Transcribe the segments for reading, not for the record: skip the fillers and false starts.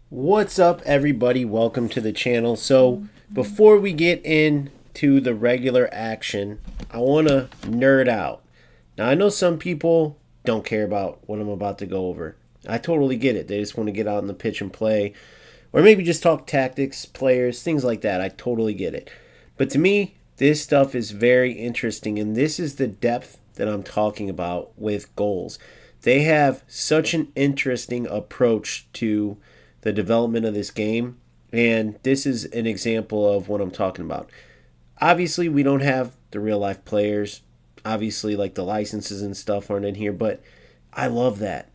What's up, everybody? Welcome to the channel. So, before we get into the regular action, I want to nerd out. Now, I know some people don't care about what I'm about to go over. I totally get it. They just want to get out on the pitch and play, or maybe just talk tactics, players, things like that. I totally get it. But to me, this stuff is very interesting, and this is the depth that I'm talking about with goals. They have such an interesting approach to the development of this game, and this is an example of what I'm talking about. Obviously, we don't have the real life players. Obviously, like the licenses and stuff aren't in here, but I love that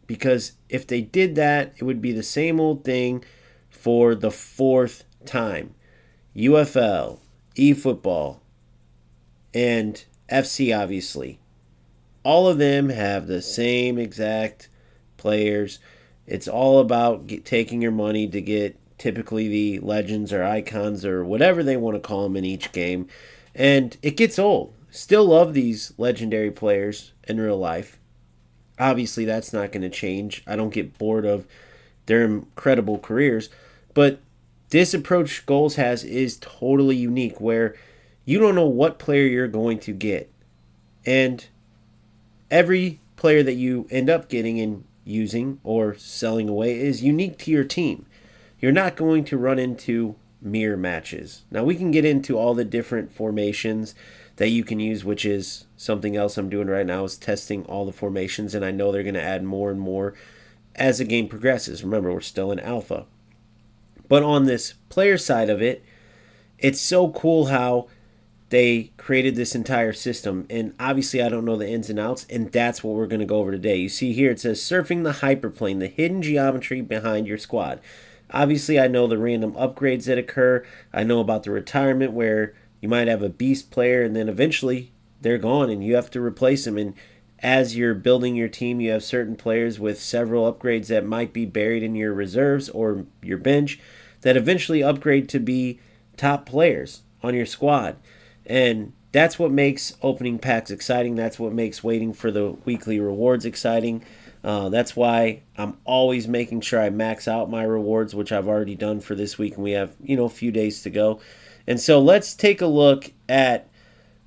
because if they did that, it would be the same old thing for the fourth time. UFL, eFootball, and FC, obviously. All of them have the same exact players. It's all about taking your money to get typically the legends or icons or whatever they want to call them in each game. And it gets old. Still love these legendary players in real life. Obviously, that's not going to change. I don't get bored of their incredible careers. But this approach Goals has is totally unique where you don't know what player you're going to get. And every player that you end up getting and using or selling away is unique to your team. You're not going to run into mirror matches. Now, we can get into all the different formations that you can use, which is something else I'm doing right now, is testing all the formations, and I know they're going to add more and more as the game progresses. Remember, we're still in alpha. But on this player side of it, it's so cool how they created this entire system. And obviously, I don't know the ins and outs, and that's what we're going to go over today. You see here, it says surfing the hyperplane, the hidden geometry behind your squad. Obviously, I know the random upgrades that occur. I know about the retirement where you might have a beast player and then eventually they're gone and you have to replace them. And as you're building your team, you have certain players with several upgrades that might be buried in your reserves or your bench that eventually upgrade to be top players on your squad. And that's what makes opening packs exciting. That's what makes waiting for the weekly rewards exciting. That's why I'm always making sure I max out my rewards, which I've already done for this week, and we have, a few days to go. And so let's take a look at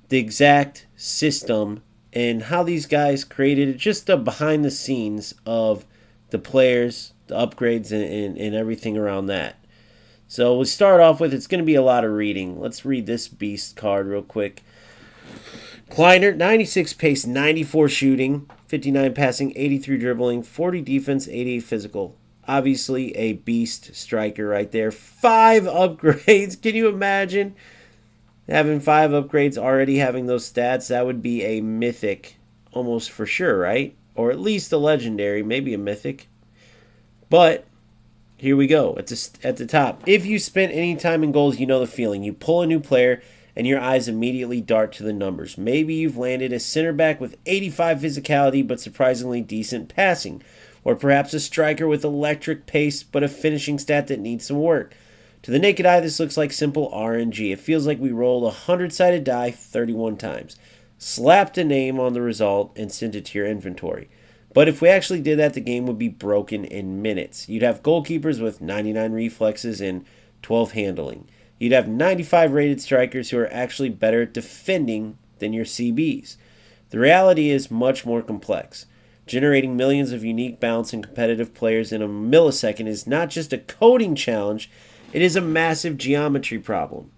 the exact system and how these guys created it, just the behind the scenes of the players, the upgrades, and everything around that. So we'll start off with, it's going to be a lot of reading. Let's read this beast card real quick. Kleiner, 96 pace, 94 shooting, 59 passing, 83 dribbling, 40 defense, 88 physical. Obviously a beast striker right there. 5 upgrades. Can you imagine having 5 upgrades, already having those stats? That would be a mythic almost for sure, right? Or at least a legendary, maybe a mythic. But here we go. At the top. If you spent any time in goals, you know the feeling. You pull a new player and your eyes immediately dart to the numbers. Maybe you've landed a center back with 85 physicality but surprisingly decent passing. Or perhaps a striker with electric pace but a finishing stat that needs some work. To the naked eye, this looks like simple RNG. It feels like we rolled a 100-sided die 31 times, slapped a name on the result, and sent it to your inventory. But if we actually did that, the game would be broken in minutes. You'd have goalkeepers with 99 reflexes and 12 handling. You'd have 95 rated strikers who are actually better at defending than your CBs. The reality is much more complex. Generating millions of unique balance and competitive players in a millisecond is not just a coding challenge, it is a massive geometry problem.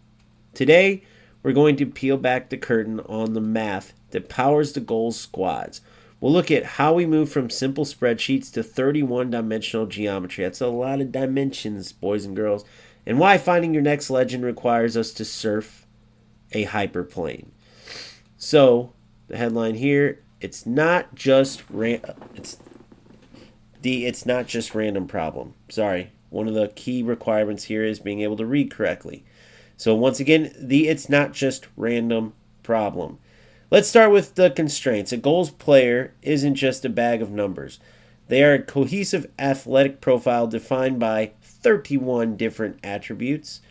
Today, we're going to peel back the curtain on the math that powers the goals squads. We'll look at how we move from simple spreadsheets to 31-dimensional geometry. That's a lot of dimensions, boys and girls. And why finding your next legend requires us to surf a hyperplane. So, the headline here, it's not just random problem. Sorry. One of the key requirements here is being able to read correctly. So once again, it's not just random problem. Let's start with the constraints. A goals player isn't just a bag of numbers. They are a cohesive athletic profile defined by 31 different attributes.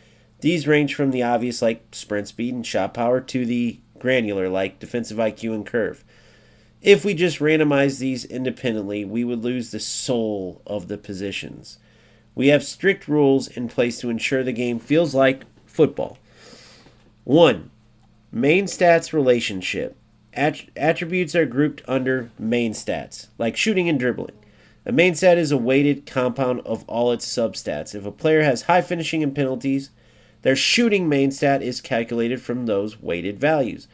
These range from the obvious like sprint speed and shot power to the granular like defensive IQ and curve. If we just randomize these independently, we would lose the soul of the positions. We have strict rules in place to ensure the game feels like football. 1. Main stats relationship. Attributes are grouped under main stats, like shooting and dribbling. A main stat is a weighted compound of all its substats. If a player has high finishing and penalties, their shooting main stat is calculated from those weighted values.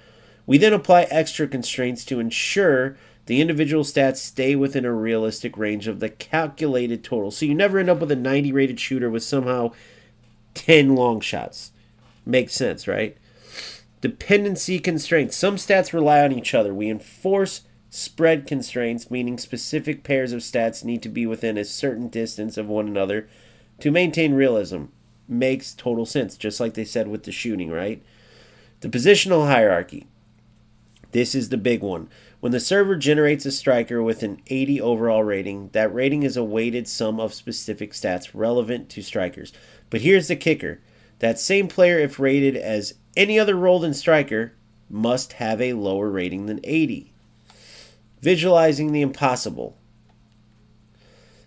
We then apply extra constraints to ensure the individual stats stay within a realistic range of the calculated total. So you never end up with a 90 rated shooter with somehow 10 long shots. Makes sense, right? Dependency constraints. Some stats rely on each other. We enforce spread constraints, meaning specific pairs of stats need to be within a certain distance of one another to maintain realism. Makes total sense, just like they said with the shooting, right? The positional hierarchy. This is the big one. When the server generates a striker with an 80 overall rating, that rating is a weighted sum of specific stats relevant to strikers. But here's the kicker. That same player, if rated as any other role than striker, must have a lower rating than 80. Visualizing the impossible.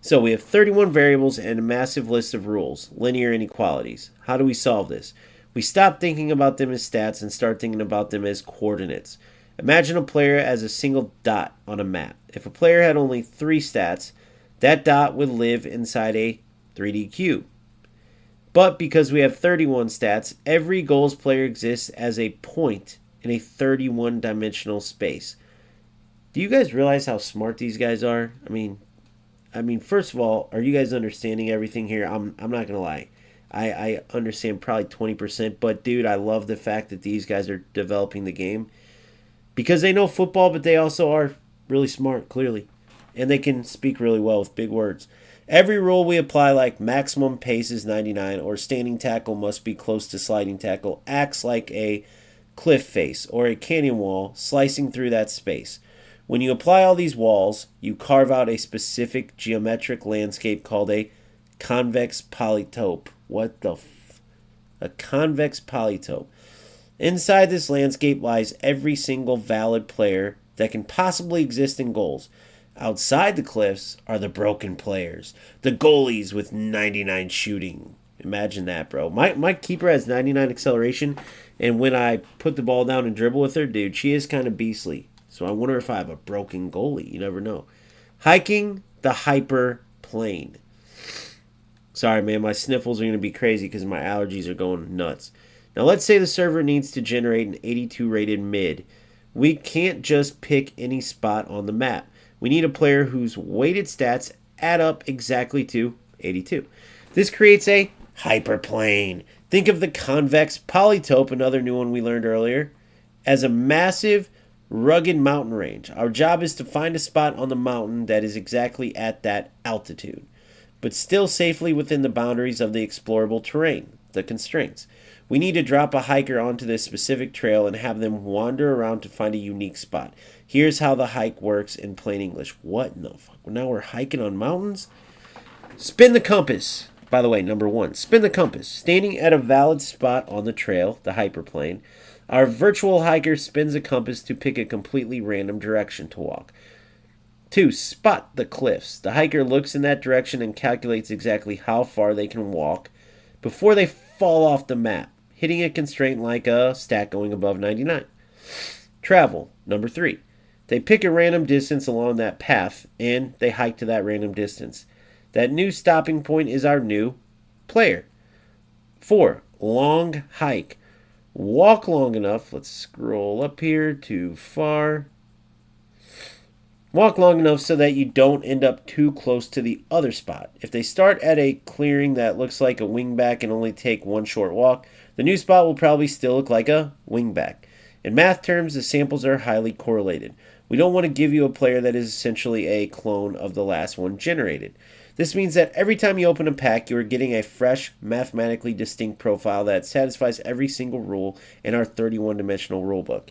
So we have 31 variables and a massive list of rules, linear inequalities. How do we solve this? We stop thinking about them as stats and start thinking about them as coordinates. Imagine a player as a single dot on a map. If a player had only 3 stats, that dot would live inside a 3D cube. But because we have 31 stats, every goals player exists as a point in a 31-dimensional space. Do you guys realize how smart these guys are? I mean, first of all, are you guys understanding everything here? I'm not gonna lie. I understand probably 20%, but dude, I love the fact that these guys are developing the game. Because they know football, but they also are really smart, clearly. And they can speak really well with big words. Every rule we apply, like maximum pace is 99 or standing tackle must be close to sliding tackle, acts like a cliff face or a canyon wall slicing through that space. When you apply all these walls, you carve out a specific geometric landscape called a convex polytope. What the a convex polytope. Inside this landscape lies every single valid player that can possibly exist in goals. Outside the cliffs are the broken players, the goalies with 99 shooting. Imagine that, bro. My keeper has 99 acceleration, and when I put the ball down and dribble with her, dude, she is kind of beastly. So I wonder if I have a broken goalie. You never know. Hiking the hyper plane. Sorry, man, my sniffles are going to be crazy because my allergies are going nuts. Now, let's say the server needs to generate an 82 rated mid. We can't just pick any spot on the map. We need a player whose weighted stats add up exactly to 82. This creates a hyperplane. Think of the convex polytope, another new one we learned earlier, as a massive, rugged mountain range. Our job is to find a spot on the mountain that is exactly at that altitude, but still safely within the boundaries of the explorable terrain, the constraints. We need to drop a hiker onto this specific trail and have them wander around to find a unique spot. Here's how the hike works in plain English. What in the fuck? Now we're hiking on mountains? Spin the compass. By the way, number 1, spin the compass. Standing at a valid spot on the trail, the hyperplane, our virtual hiker spins a compass to pick a completely random direction to walk. 2, spot the cliffs. The hiker looks in that direction and calculates exactly how far they can walk before they fall off the map, hitting a constraint like a stat going above 99. Travel, number 3. They pick a random distance along that path, and they hike to that random distance. That new stopping point is our new player. 4, long hike. Walk long enough. Let's scroll up here too far. Walk long enough so that you don't end up too close to the other spot. If they start at a clearing that looks like a wingback and only take one short walk, the new spot will probably still look like a wingback. In math terms, the samples are highly correlated. We don't want to give you a player that is essentially a clone of the last one generated. This means that every time you open a pack, you are getting a fresh, mathematically distinct profile that satisfies every single rule in our 31-dimensional rulebook.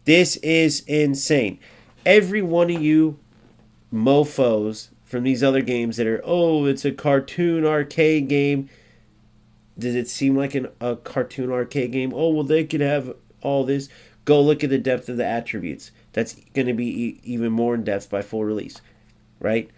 This is insane. Every one of you mofos from these other games that are, oh, it's a cartoon arcade game. Does it seem like a cartoon arcade game? Oh, well, they could have all this. Go look at the depth of the attributes. That's going to be even more in depth by full release, right?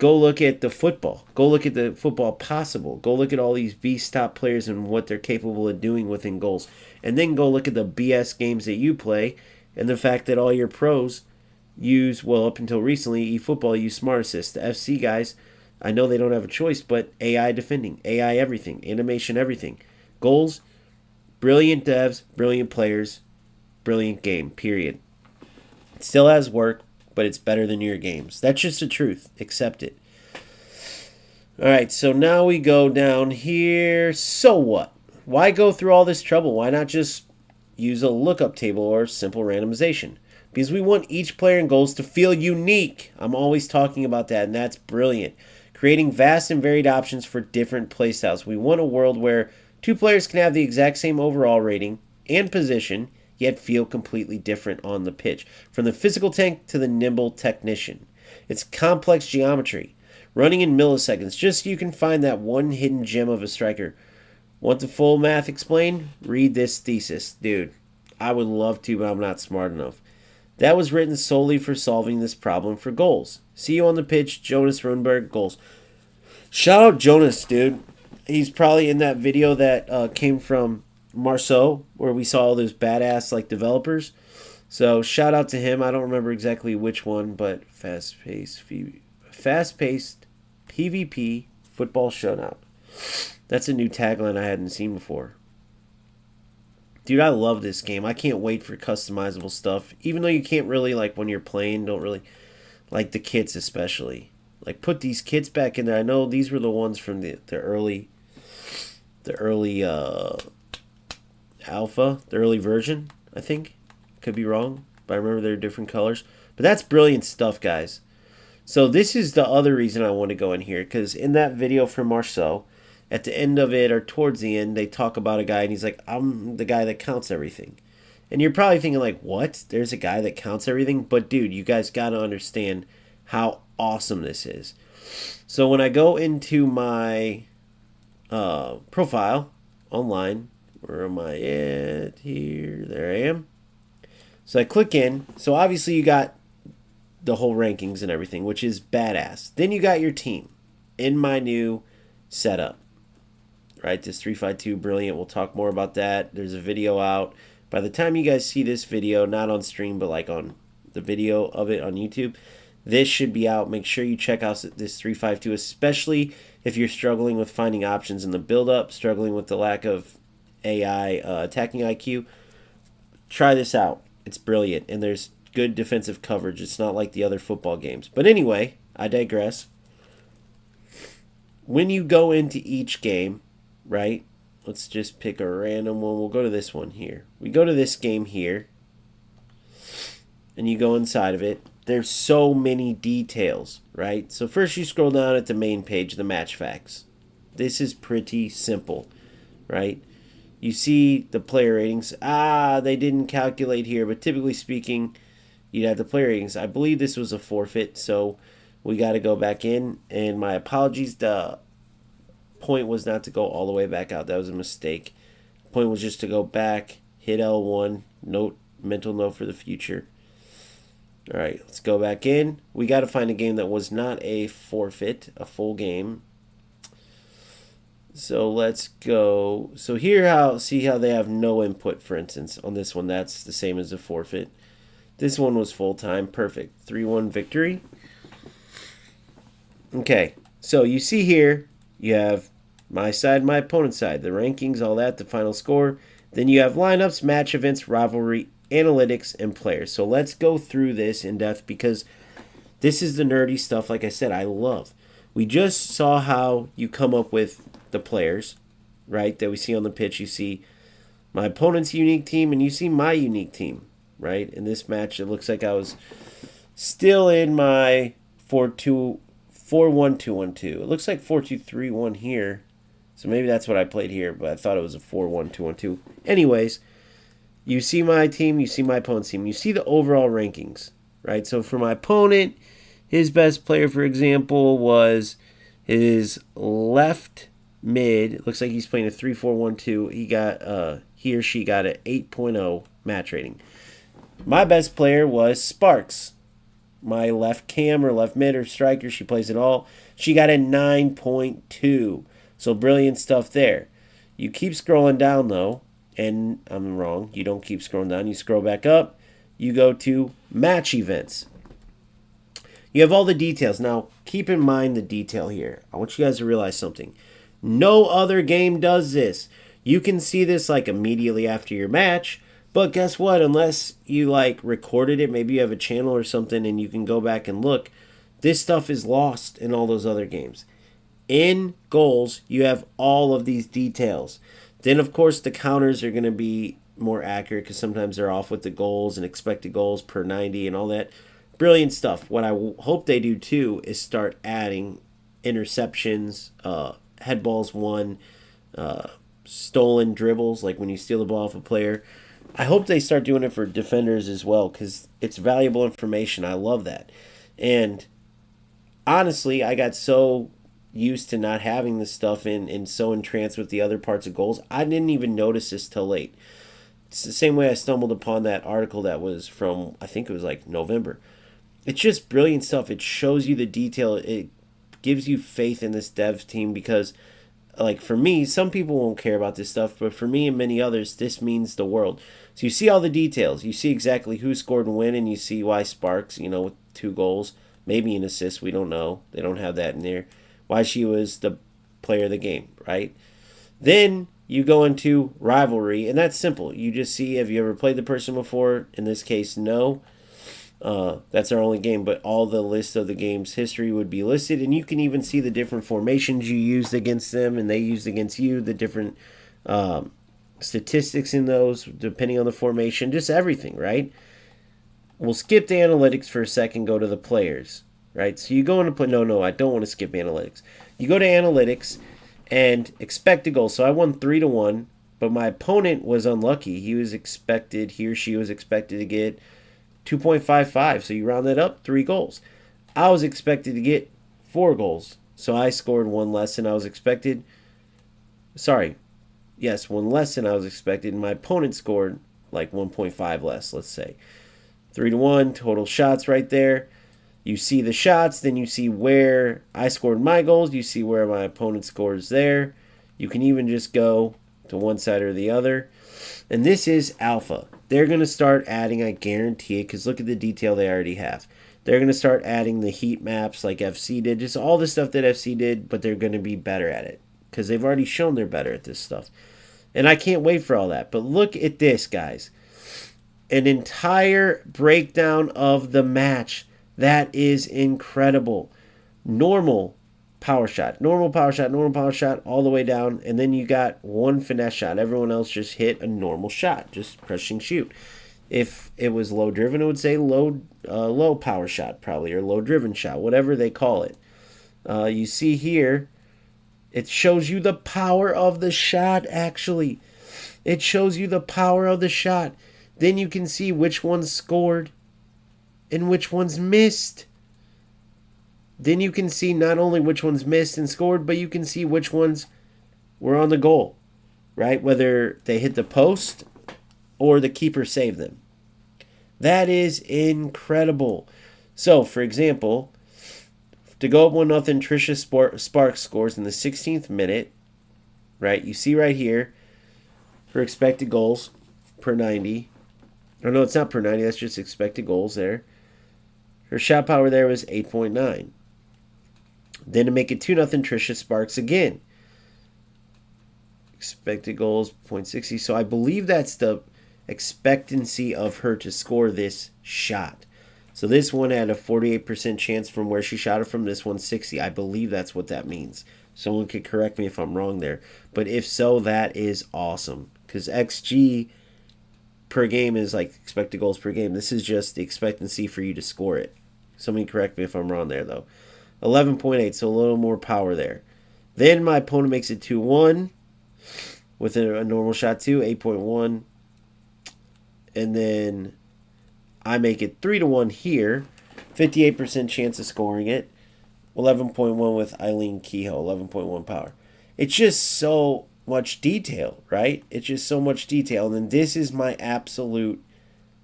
Go look at the football. Go look at the football possible. Go look at all these beast top players and what they're capable of doing within goals. And then go look at the BS games that you play and the fact that all your pros use, well, up until recently, eFootball use Smart Assist. The FC guys, I know they don't have a choice, but AI defending, AI everything, animation everything. Goals, brilliant devs, brilliant players, brilliant game, period. It still has work, but it's better than your games. That's just the truth. Accept it. All right, so now we go down here. So what? Why go through all this trouble? Why not just use a lookup table or simple randomization? Because we want each player and goals to feel unique. I'm always talking about that, and that's brilliant. Creating vast and varied options for different playstyles. We want a world where two players can have the exact same overall rating and position, yet feel completely different on the pitch. From the physical tank to the nimble technician. It's complex geometry, running in milliseconds, just so you can find that one hidden gem of a striker. Want the full math explained? Read this thesis. Dude, I would love to, but I'm not smart enough. That was written solely for solving this problem for goals. See you on the pitch, Jonas Rundberg, goals. Shout out Jonas, dude. He's probably in that video that came from Marceau, where we saw all those badass like developers. So shout out to him. I don't remember exactly which one, but fast-paced PvP football showdown. That's a new tagline I hadn't seen before. Dude, I love this game. I can't wait for customizable stuff. Even though you can't really, like, when you're playing, don't really like the kits especially. Like, put these kits back in there. I know these were the ones from the early alpha, the early version, I think. Could be wrong, but I remember they're different colors. But that's brilliant stuff, guys. So this is the other reason I want to go in here, because in that video from Marceau, at the end of it, or towards the end, they talk about a guy, and he's like, I'm the guy that counts everything. And you're probably thinking, like, what? There's a guy that counts everything? But, dude, you guys got to understand how awesome this is. So when I go into my profile online, where am I at here? There I am. So I click in. So obviously you got the whole rankings and everything, which is badass. Then you got your team in my new setup. Right, this 352 brilliant. We'll talk more about that. There's a video out. By the time you guys see this video, not on stream, but like on the video of it on YouTube, this should be out. Make sure you check out this 352, especially if you're struggling with finding options in the build-up, struggling with the lack of AI attacking IQ. Try this out. It's brilliant, and there's good defensive coverage. It's not like the other football games. But anyway, I digress. When you go into each game, right, let's just pick a random one. We'll go to this one here. We go to this game here, and you go inside of it. There's so many details, right? So first you scroll down at the main page, the match facts. This is pretty simple, right? You see the player ratings. They didn't calculate here, but typically speaking, you'd have the player ratings. I believe this was a forfeit, so we got to go back in. And my apologies, the point was not to go all the way back out. That was a mistake. The point was just to go back, hit L1, mental note for the future. All right, let's go back in. We got to find a game that was not a forfeit, a full game. So let's go. So here, see how they have no input, for instance. On this one, that's the same as a forfeit. This one was full-time. Perfect. 3-1 victory. Okay, so you see here, you have my side, my opponent's side, the rankings, all that, the final score. Then you have lineups, match events, rivalry, analytics, and players. So let's go through this in depth because this is the nerdy stuff, like I said, I love. We just saw how you come up with the players, right, that we see on the pitch. You see my opponent's unique team, and you see my unique team, right? In this match, it looks like I was still in my 4-1-2-1-2. It looks like 4-2-3-1 here. So maybe that's what I played here, but I thought it was a 4-1-2-1-2. Anyways, you see my team, you see my opponent's team. You see the overall rankings, right? So for my opponent, his best player, for example, was his left mid. It looks like he's playing a 3-4-1-2. He or she got an 8.0 match rating. My best player was Sparks. my left cam or left mid or striker. She plays it all. She got a 9.2. So brilliant stuff there. You keep scrolling down though, and I'm wrong. You don't keep scrolling down. You scroll back up. You go to match events. You have all the details. Now, keep in mind the detail here. I want you guys to realize something. No other game does this. You can see this like immediately after your match, but guess what? Unless you like recorded it, maybe you have a channel or something and you can go back and look, this stuff is lost in all those other games. In goals, you have all of these details. Then, of course, the counters are going to be more accurate because sometimes they're off with the goals and expected goals per 90 and all that. Brilliant stuff. What I hope they do too is start adding interceptions, head balls won, stolen dribbles, like when you steal the ball off a player. I hope they start doing it for defenders as well because it's valuable information. I love that. And honestly, I got so used to not having this stuff and so entranced with the other parts of goals, I didn't even notice this till late. It's the same way I stumbled upon that article that was from, I think it was like November. It's just brilliant stuff. It shows you the detail. It gives you faith in this dev team because, like, for me, some people won't care about this stuff, but for me and many others, this means the world. So you see all the details. You see exactly who scored and when, and you see why Sparks, with 2 goals, maybe an assist, we don't know. They don't have that in there. Why she was the player of the game, right? Then you go into rivalry, and that's simple. You just see, have you ever played the person before? In this case, no. That's our only game, but all the list of the game's history would be listed, and you can even see the different formations you used against them and they used against you, the different statistics in those, depending on the formation, just everything, right? We'll skip the analytics for a second, go to the players, right? So you go into play, no, I don't want to skip analytics. You go to analytics and expected goals. So I won 3-1, but my opponent was unlucky. He or she was expected to get 2.55, so you round that up, 3 goals. I was expected to get 4 goals, so I scored 1 less than I was expected. One less than I was expected, and my opponent scored like 1.5 less, let's say. 3-1, total shots right there. You see the shots, then you see where I scored my goals, you see where my opponent scores there. You can even just go to one side or the other. And this is alpha. They're going to start adding, I guarantee it, because look at the detail they already have. They're going to start adding the heat maps like FC did, just all the stuff that FC did, but they're going to be better at it because they've already shown they're better at this stuff. And I can't wait for all that. But look at this, guys. An entire breakdown of the match. That is incredible. Normal power shot, all the way down, and then you got one finesse shot. Everyone else just hit a normal shot, just pressing shoot. If it was low driven, it would say low power shot probably, or low driven shot, whatever they call it. You see here, it shows you the power of the shot, actually. It shows you the power of the shot. Then you can see which ones scored and which ones missed. Then you can see not only which ones missed and scored, but you can see which ones were on the goal, right? Whether they hit the post or the keeper saved them. That is incredible. So, for example, to go up 1-0, Trisha Sparks scores in the 16th minute, right? You see right here, her expected goals per 90. Or no, it's not per 90, that's just expected goals there. Her shot power there was 8.9. Then to make it 2-0, Trisha Sparks again. Expected goals, 0.60. So I believe that's the expectancy of her to score this shot. So this one had a 48% chance from where she shot it from. This one, 60. I believe that's what that means. Someone could correct me if I'm wrong there. But if so, that is awesome. Because XG per game is like expected goals per game. This is just the expectancy for you to score it. Somebody correct me if I'm wrong there, though. 11.8, so a little more power there. Then my opponent makes it 2-1 with a normal shot too, 8.1. And then I make it 3-1 here, 58% chance of scoring it, 11.1 with Eileen Kehoe, 11.1 power. It's just so much detail, right? It's just so much detail. And then this is my absolute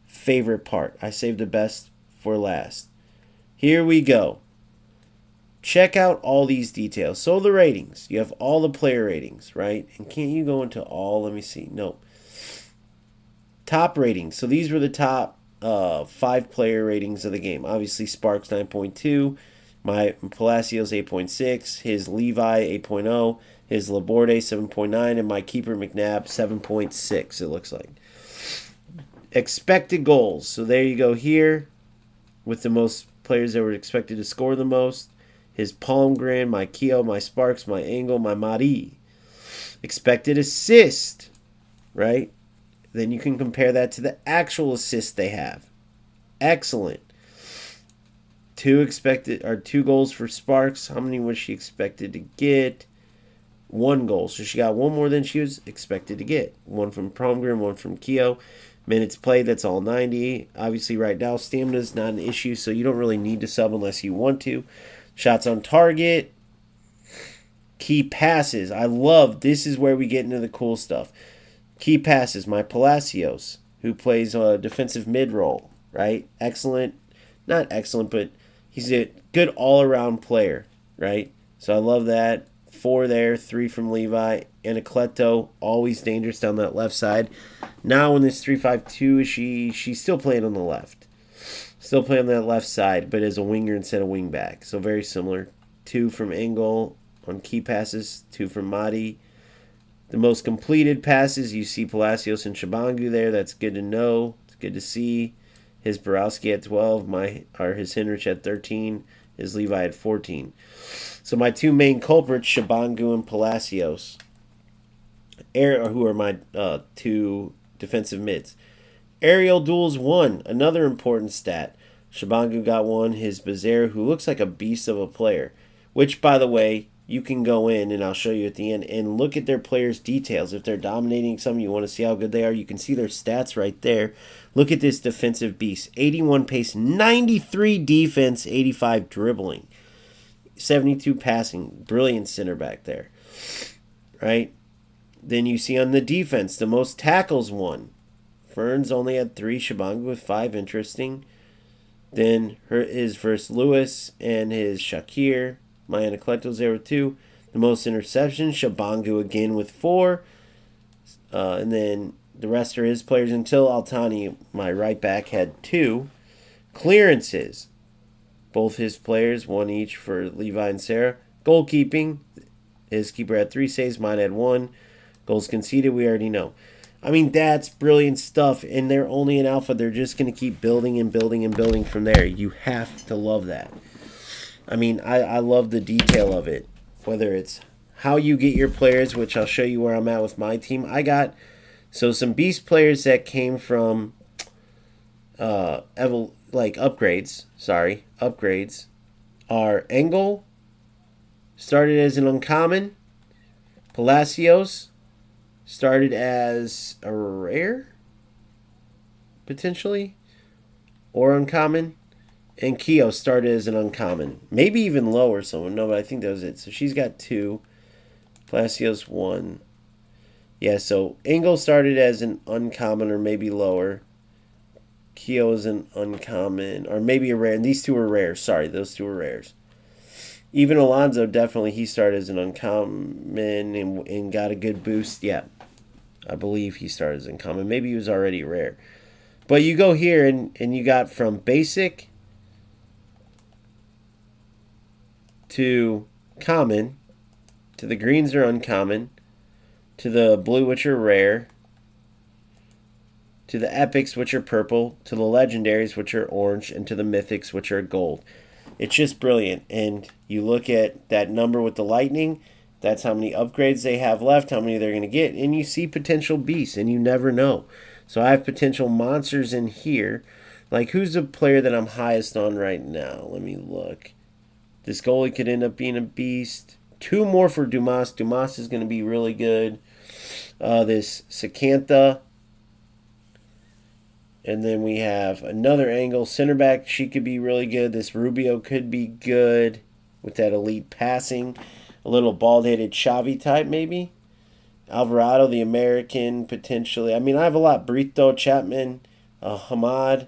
favorite part. I saved the best for last. Here we go. Check out all these details. So the ratings. You have all the player ratings, right? And can't you go into all? Let me see. Nope. Top ratings. So these were the top 5 player ratings of the game. Obviously, Sparks 9.2. My Palacios 8.6. His Levi 8.0. His Laborde 7.9. And my keeper McNabb 7.6, it looks like. Expected goals. So there you go here with the most players that were expected to score the most. His Palmgren, my Keogh, my Sparks, my Engel, my Mari. Expected assist, right? Then you can compare that to the actual assists they have. Excellent. 2 goals for Sparks. How many was she expected to get? 1 goal. So she got 1 more than she was expected to get. 1 from Palmgren, 1 from Keogh. Minutes played, that's all 90. Obviously right now stamina is not an issue, so you don't really need to sub unless you want to. Shots on target. Key passes. I love, this is where we get into the cool stuff. Key passes. My Palacios, who plays a defensive mid role, right? Excellent. Not excellent, but he's a good all-around player, right? So I love that. 4 there, 3 from Levi. Anacleto, always dangerous down that left side. Now in this 3-5-2, she's still playing on the left. Still playing on that left side, but as a winger instead of wing back. So very similar. 2 from Engel on key passes. 2 from Madi. The most completed passes, you see Palacios and Shabangu there. That's good to know. It's good to see. His Borowski at 12. His Henrich at 13. His Levi at 14. So my 2 main culprits, Shabangu and Palacios, who are my 2 defensive mids. Aerial duels 1, another important stat. Shabangu got 1. His Becerra, who looks like a beast of a player, which, by the way, you can go in, and I'll show you at the end, and look at their players' details. If they're dominating something, you want to see how good they are, you can see their stats right there. Look at this defensive beast. 81 pace, 93 defense, 85 dribbling, 72 passing. Brilliant center back there, right? Then you see on the defense, the most tackles 1. Ferns only had 3. Shabangu with 5. Interesting. Then his versus Lewis and his Shakir. My Anacleto's there with 2. The most interceptions, Shabangu again with 4. And then the rest are his players until Altani, my right back, had 2. Clearances. Both his players, 1 each for Levi and Sarah. Goalkeeping. His keeper had 3 saves. Mine had 1. Goals conceded, we already know. I mean, that's brilliant stuff, and they're only an alpha. They're just going to keep building and building and building from there. You have to love that. I mean, I love the detail of it, whether it's how you get your players, which I'll show you where I'm at with my team. I got some beast players that came from upgrades. Upgrades are Engel, started as an uncommon. Palacios started as a rare, potentially, or uncommon. And Keogh started as an uncommon. Maybe even lower someone. No, but I think that was it. So she's got 2. Palacios 1. Yeah, so Engel started as an uncommon or maybe lower. Keogh is an uncommon or maybe a rare. And these 2 are rares. Sorry, those 2 are rares. Even Alonso, definitely, he started as an uncommon and got a good boost. Yeah, I believe he started as uncommon. Maybe he was already rare. But you go here and you got from basic to common, to the greens are uncommon, to the blue, which are rare, to the epics, which are purple, to the legendaries, which are orange, and to the mythics, which are gold. It's just brilliant. And you look at that number with the lightning, that's how many upgrades they have left, how many they're going to get, and you see potential beasts, and you never know. So I have potential monsters in here. Like, who's the player that I'm highest on right now? Let me look. This goalie could end up being a beast. 2 more for Dumas. Dumas is going to be really good. This Sakantha. And then we have another Angle. Center back, she could be really good. This Rubio could be good with that elite passing. A little bald-headed Xavi type, maybe. Alvarado, the American, potentially. I mean, I have a lot. Brito, Chapman, Hamad.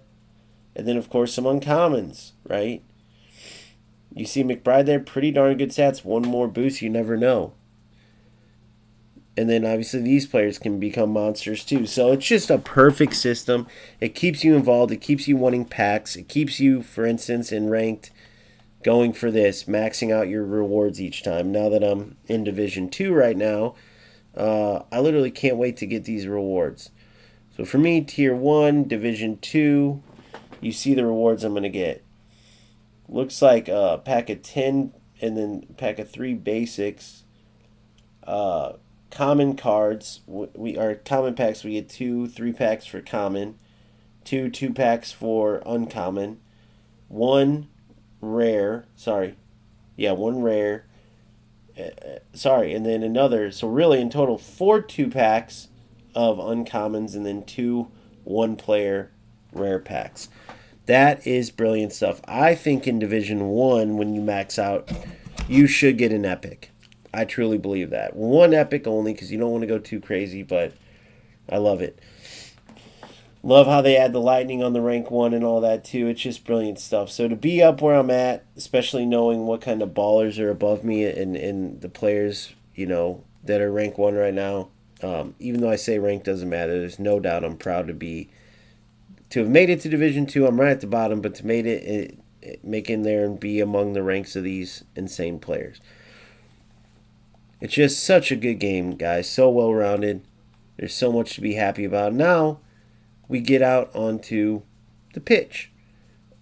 And then, of course, some uncommons, right? You see McBride there, pretty darn good stats. One more boost, you never know. And then obviously these players can become monsters too. So it's just a perfect system. It keeps you involved. It keeps you wanting packs. It keeps you, for instance, in ranked, going for this, maxing out your rewards each time. Now that I'm in Division 2 right now, I literally can't wait to get these rewards. So for me, Tier 1, Division 2, you see the rewards I'm going to get. Looks like a pack of 10 and then pack of 3 basics. Common cards. We are common packs. We get 2 3-packs for common, 2 2-packs for uncommon, 1 rare. Sorry. Yeah, 1 rare. Sorry, and then another. So really in total 4 2-packs of uncommons and then 2 1-player rare packs. That is brilliant stuff. I think in Division 1, when you max out, you should get an epic. I truly believe that. 1 epic only because you don't want to go too crazy, but I love it. Love how they add the lightning on the rank 1 and all that too. It's just brilliant stuff. So to be up where I'm at, especially knowing what kind of ballers are above me and the players, you know, that are rank 1 right now, even though I say rank doesn't matter, there's no doubt I'm proud to have made it to Division 2. I'm right at the bottom, but to make in there and be among the ranks of these insane players. It's just such a good game, guys. So well-rounded. There's so much to be happy about. Now, we get out onto the pitch.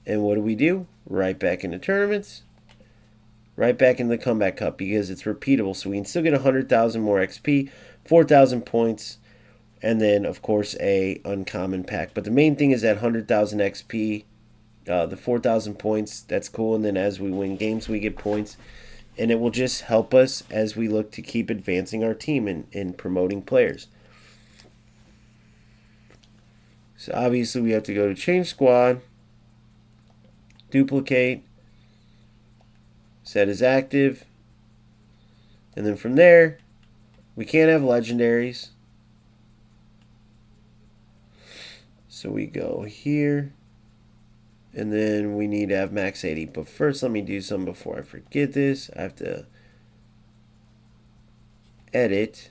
And what do? Right back into tournaments. Right back in the Comeback Cup because it's repeatable. So we can still get 100,000 more XP, 4,000 points, and then, of course, a uncommon pack. But the main thing is that 100,000 XP, the 4,000 points, that's cool. And then as we win games, we get points. And it will just help us as we look to keep advancing our team and promoting players. So obviously we have to go to change squad, duplicate, set as active, and then from there, we can't have legendaries. So we go here, and then we need to have max 80. But first, let me do something before I forget this. I have to edit.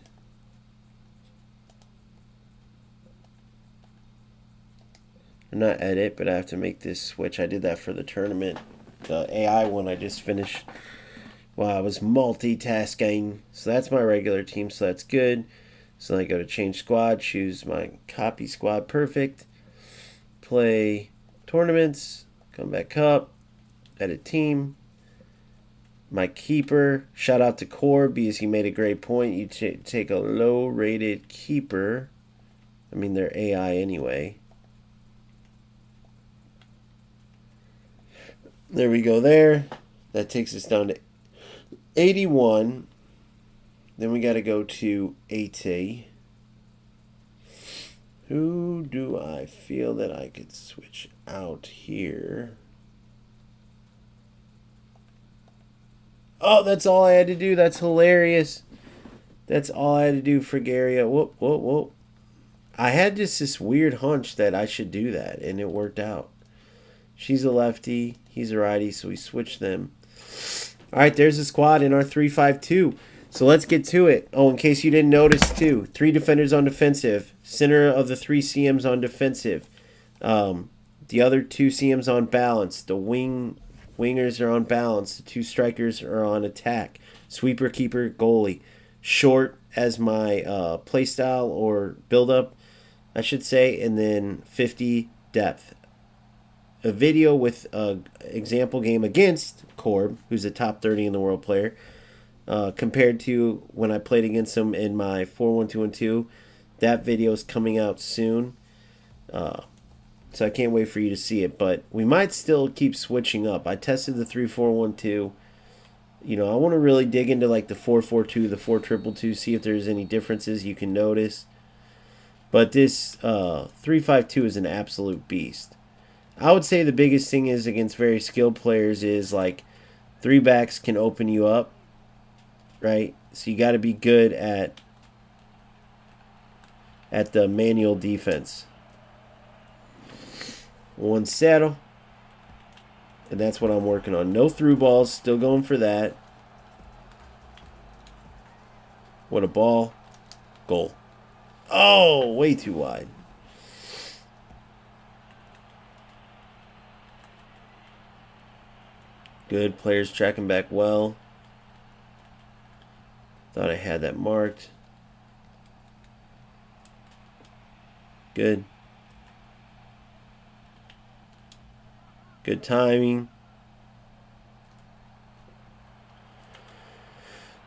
Or not edit, but I have to make this switch. I did that for the tournament. The AI one I just finished while I was multitasking. So that's my regular team, so that's good. So I go to change squad, choose my copy squad, perfect. Play tournaments, Comeback Cup, edit team. My keeper, shout out to Core because he made a great point. You take a low-rated keeper. I mean, they're AI anyway. There we go there. That takes us down to 81. Then we got to go to 80. Who do I feel that I could switch out here? Oh, that's all I had to do. That's hilarious. That's all I had to do for Garia. Whoop, whoop, whoop. I had just this weird hunch that I should do that, and it worked out. She's a lefty. He's a righty, so we switch them. All right, there's the squad in our 3-5-2. So let's get to it. Oh, in case you didn't notice, too, 3 defenders on defensive. Center of the 3 CMs on defensive. The other 2 CMs on balance. The wingers are on balance. The 2 strikers are on attack. Sweeper, keeper, goalie. Short as my playstyle or build-up, I should say. And then 50 depth. A video with an example game against Corb, who's a top 30 in the world player, compared to when I played against him in my 4-1-2-1-2. That video is coming out soon, so I can't wait for you to see it. But we might still keep switching up. I tested the 3-4-1-2. You know, I want to really dig into like the 4-4-2, the 4-2-2, see if there's any differences you can notice. But this 3-5-2 is an absolute beast. I would say the biggest thing is against very skilled players is like 3 backs can open you up, right? So you got to be good at the manual defense. 1-0. And that's what I'm working on. No through balls. Still going for that. What a ball. Goal. Oh, way too wide. Good. Players tracking back well. Thought I had that marked. Good. Good timing.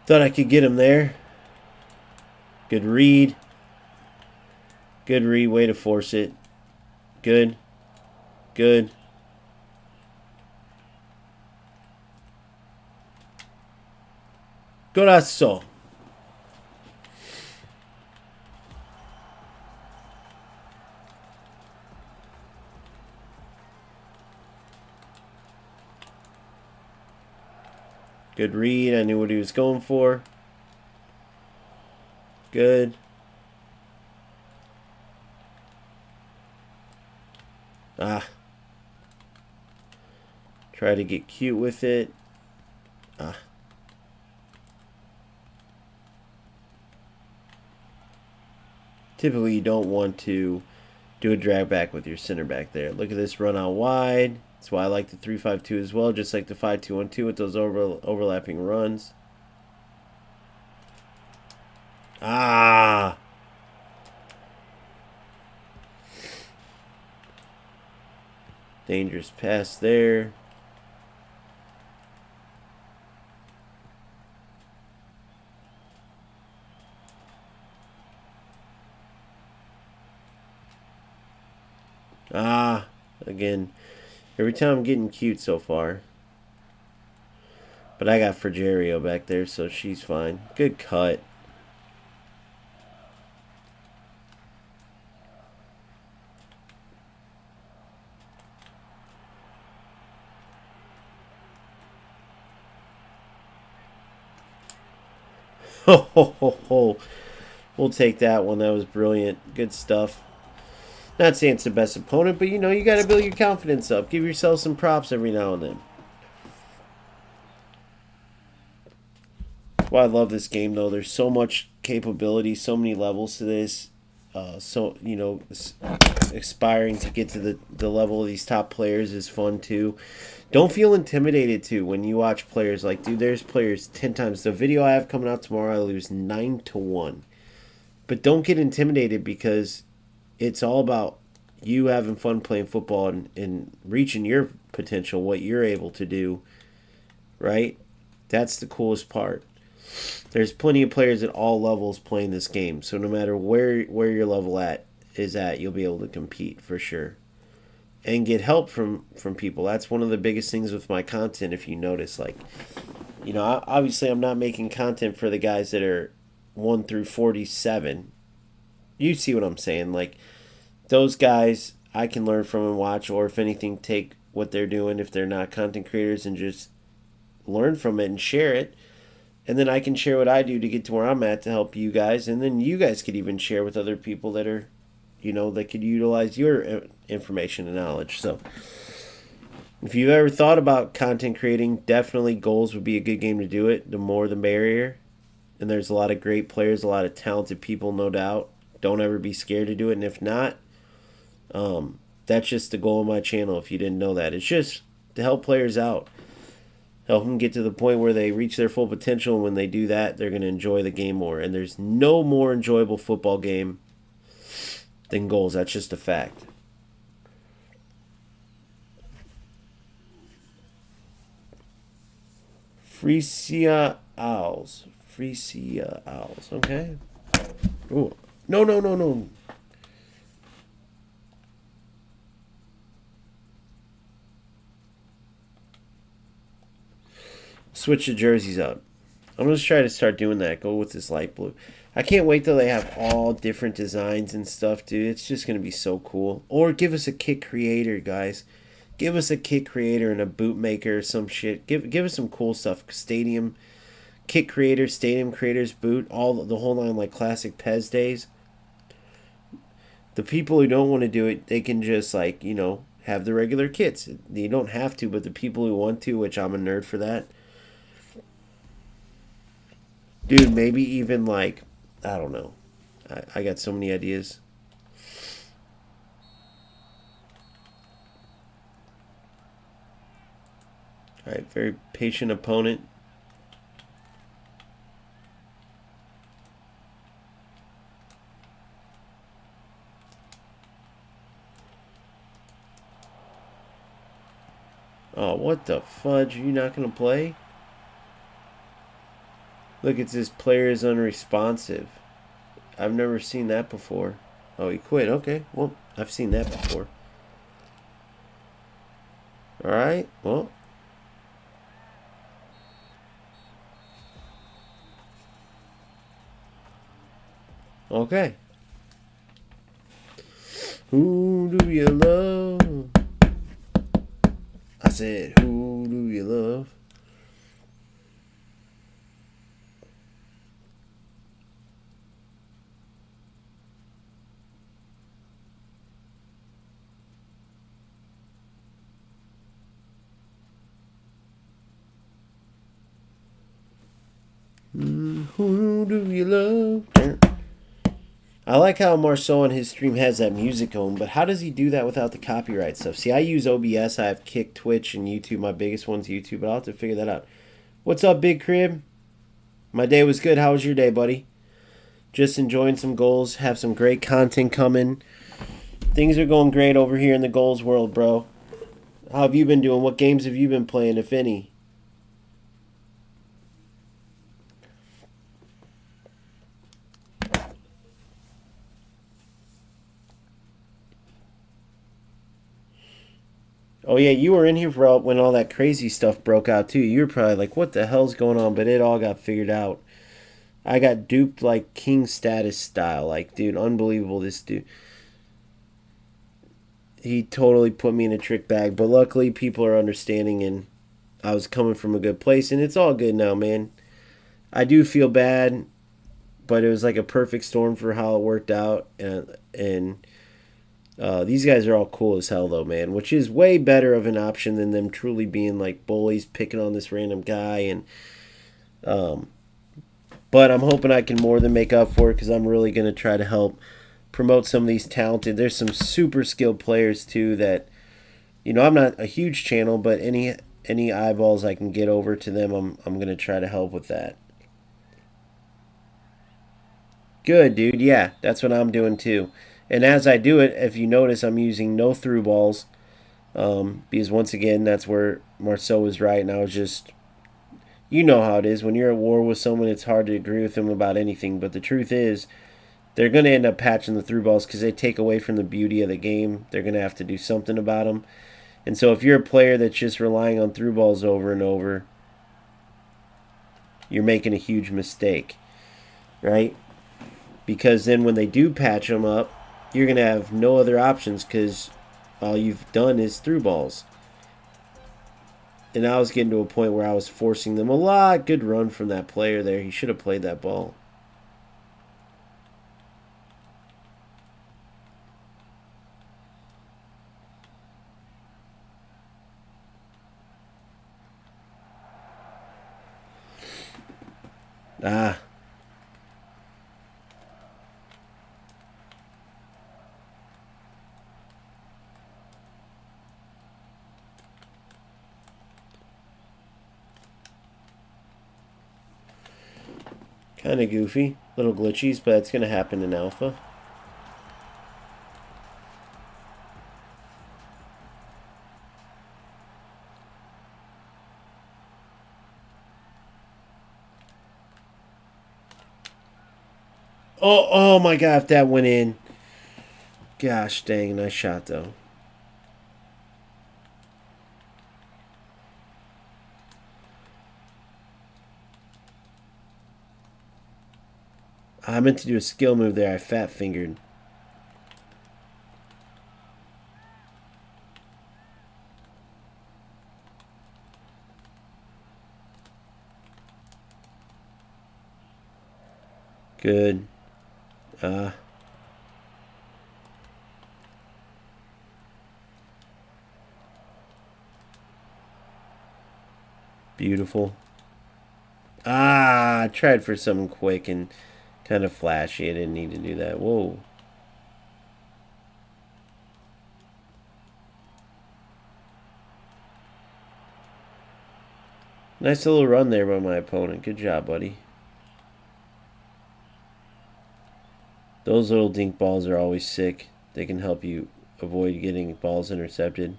Thought I could get him there. Good read. Good read. Way to force it. Good. Good. Golazo. Good read. I knew what he was going for. Good. Ah. Try to get cute with it. Ah. Typically, you don't want to do a drag back with your center back there. Look at this run out wide. That's why I like the 3-5-2 as well, just like the 5-2-1-2 with those overlapping runs. Ah! Dangerous pass there. Ah! Again, every time I'm getting cute so far. But I got Frigerio back there, so she's fine. Good cut. Ho, ho, ho, ho. We'll take that one. That was brilliant. Good stuff. Not saying it's the best opponent, but you know, you got to build your confidence up. Give yourself some props every now and then. That's why I love this game, though. There's so much capability, so many levels to this. So, you know, aspiring to get to the level of these top players is fun, too. Don't feel intimidated, too, when you watch players. Like, dude, there's players 10 times. The video I have coming out tomorrow, I lose 9-1. But don't get intimidated because it's all about you having fun playing football and reaching your potential, what you're able to do, right? That's the coolest part. There's plenty of players at all levels playing this game, so no matter where your level is at, you'll be able to compete for sure. And get help from people. That's one of the biggest things with my content, if you notice. Like, you know, obviously I'm not making content for the guys that are 1 through 47. You see what I'm saying? Like, those guys I can learn from and watch, or if anything, take what they're doing if they're not content creators and just learn from it and share it. And then I can share what I do to get to where I'm at to help you guys. And then you guys could even share with other people that are, you know, that could utilize your information and knowledge. So if you've ever thought about content creating, definitely Goals would be a good game to do it. The more the merrier. And there's a lot of great players, a lot of talented people, no doubt. Don't ever be scared to do it. And if not, that's just the goal of my channel, if you didn't know that. It's just to help players out. Help them get to the point where they reach their full potential. And when they do that, they're going to enjoy the game more. And there's no more enjoyable football game than Goals. That's just a fact. Frisia Owls. Frisia Owls. Okay. Ooh. No, no, no, no. Switch the jerseys up. I'm going to try to start doing that. Go with this light blue. I can't wait till they have all different designs and stuff, dude. It's just going to be so cool. Or give us a kit creator, guys. Give us a kit creator and a boot maker or some shit. Give us some cool stuff. Stadium kit creator, stadium creators, boot, all the whole line, like classic Pez days. The people who don't want to do it, they can just, like, you know, have the regular kits. You don't have to, but the people who want to, which I'm a nerd for that. Dude, maybe even like, I don't know. I got so many ideas. All right, very patient opponent. Oh, what the fudge? Are you not going to play? Look, it says player is unresponsive. I've never seen that before. Oh, he quit. Okay, well, I've seen that before. All right, well. Okay. Who do you love? I said, who do you love? Who do you love? I like how Marceau on his stream has that music on, but how does he do that without the copyright stuff? See, I use OBS. I have Kick, Twitch, and YouTube. My biggest one's YouTube, but I'll have to figure that out. What's up, Big Crib? My day was good. How was your day, buddy? Just enjoying some goals. Have some great content coming. Things are going great over here in the goals world, bro. How have you been doing? What games have you been playing, if any? Oh yeah, you were in here for when all that crazy stuff broke out too. You were probably like, "What the hell's going on?" But it all got figured out. I got duped like king status style. Like, dude, unbelievable. This dude, he totally put me in a trick bag. But luckily, people are understanding, and I was coming from a good place, and it's all good now, man. I do feel bad, but it was like a perfect storm for how it worked out, and these guys are all cool as hell, though, man, which is way better of an option than them truly being like bullies, picking on this random guy. And but I'm hoping I can more than make up for it because I'm really going to try to help promote some of these talented. There's some super skilled players, too, that, I'm not a huge channel, but any eyeballs I can get over to them, I'm going to try to help with that. Good, dude. Yeah, that's what I'm doing, too. And as I do it, if you notice, I'm using no through balls. Because once again, that's where Marceau was right, and I was just, you know how it is. When you're at war with someone, it's hard to agree with them about anything. But the truth is, they're going to end up patching the through balls because they take away from the beauty of the game. They're going to have to do something about them. And so if you're a player that's just relying on through balls over and over, you're making a huge mistake, right? Because then when they do patch them up, you're going to have no other options because all you've done is through balls. And I was getting to a point where I was forcing them a lot. Good run from that player there. He should have played that ball. Ah. Kind of goofy. Little glitchies, but it's going to happen in alpha. Oh my god, if that went in. Gosh dang, nice shot though. I meant to do a skill move there. I fat fingered. Good. Beautiful. Ah, I tried for something quick and kind of flashy. I didn't need to do that. Whoa. Nice little run there by my opponent. Good job, buddy. Those little dink balls are always sick. They can help you avoid getting balls intercepted.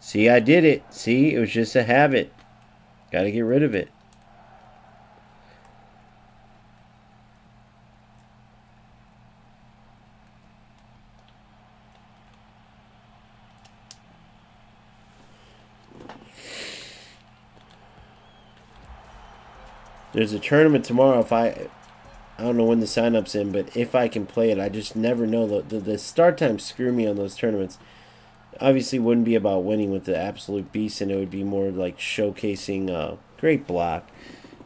See, I did it. See, it was just a habit. Got to get rid of it. There's a tournament tomorrow. I don't know when the sign-up's in, but if I can play it, I just never know. The start times screw me on those tournaments. Obviously, wouldn't be about winning with the absolute beast, and it would be more like showcasing great block,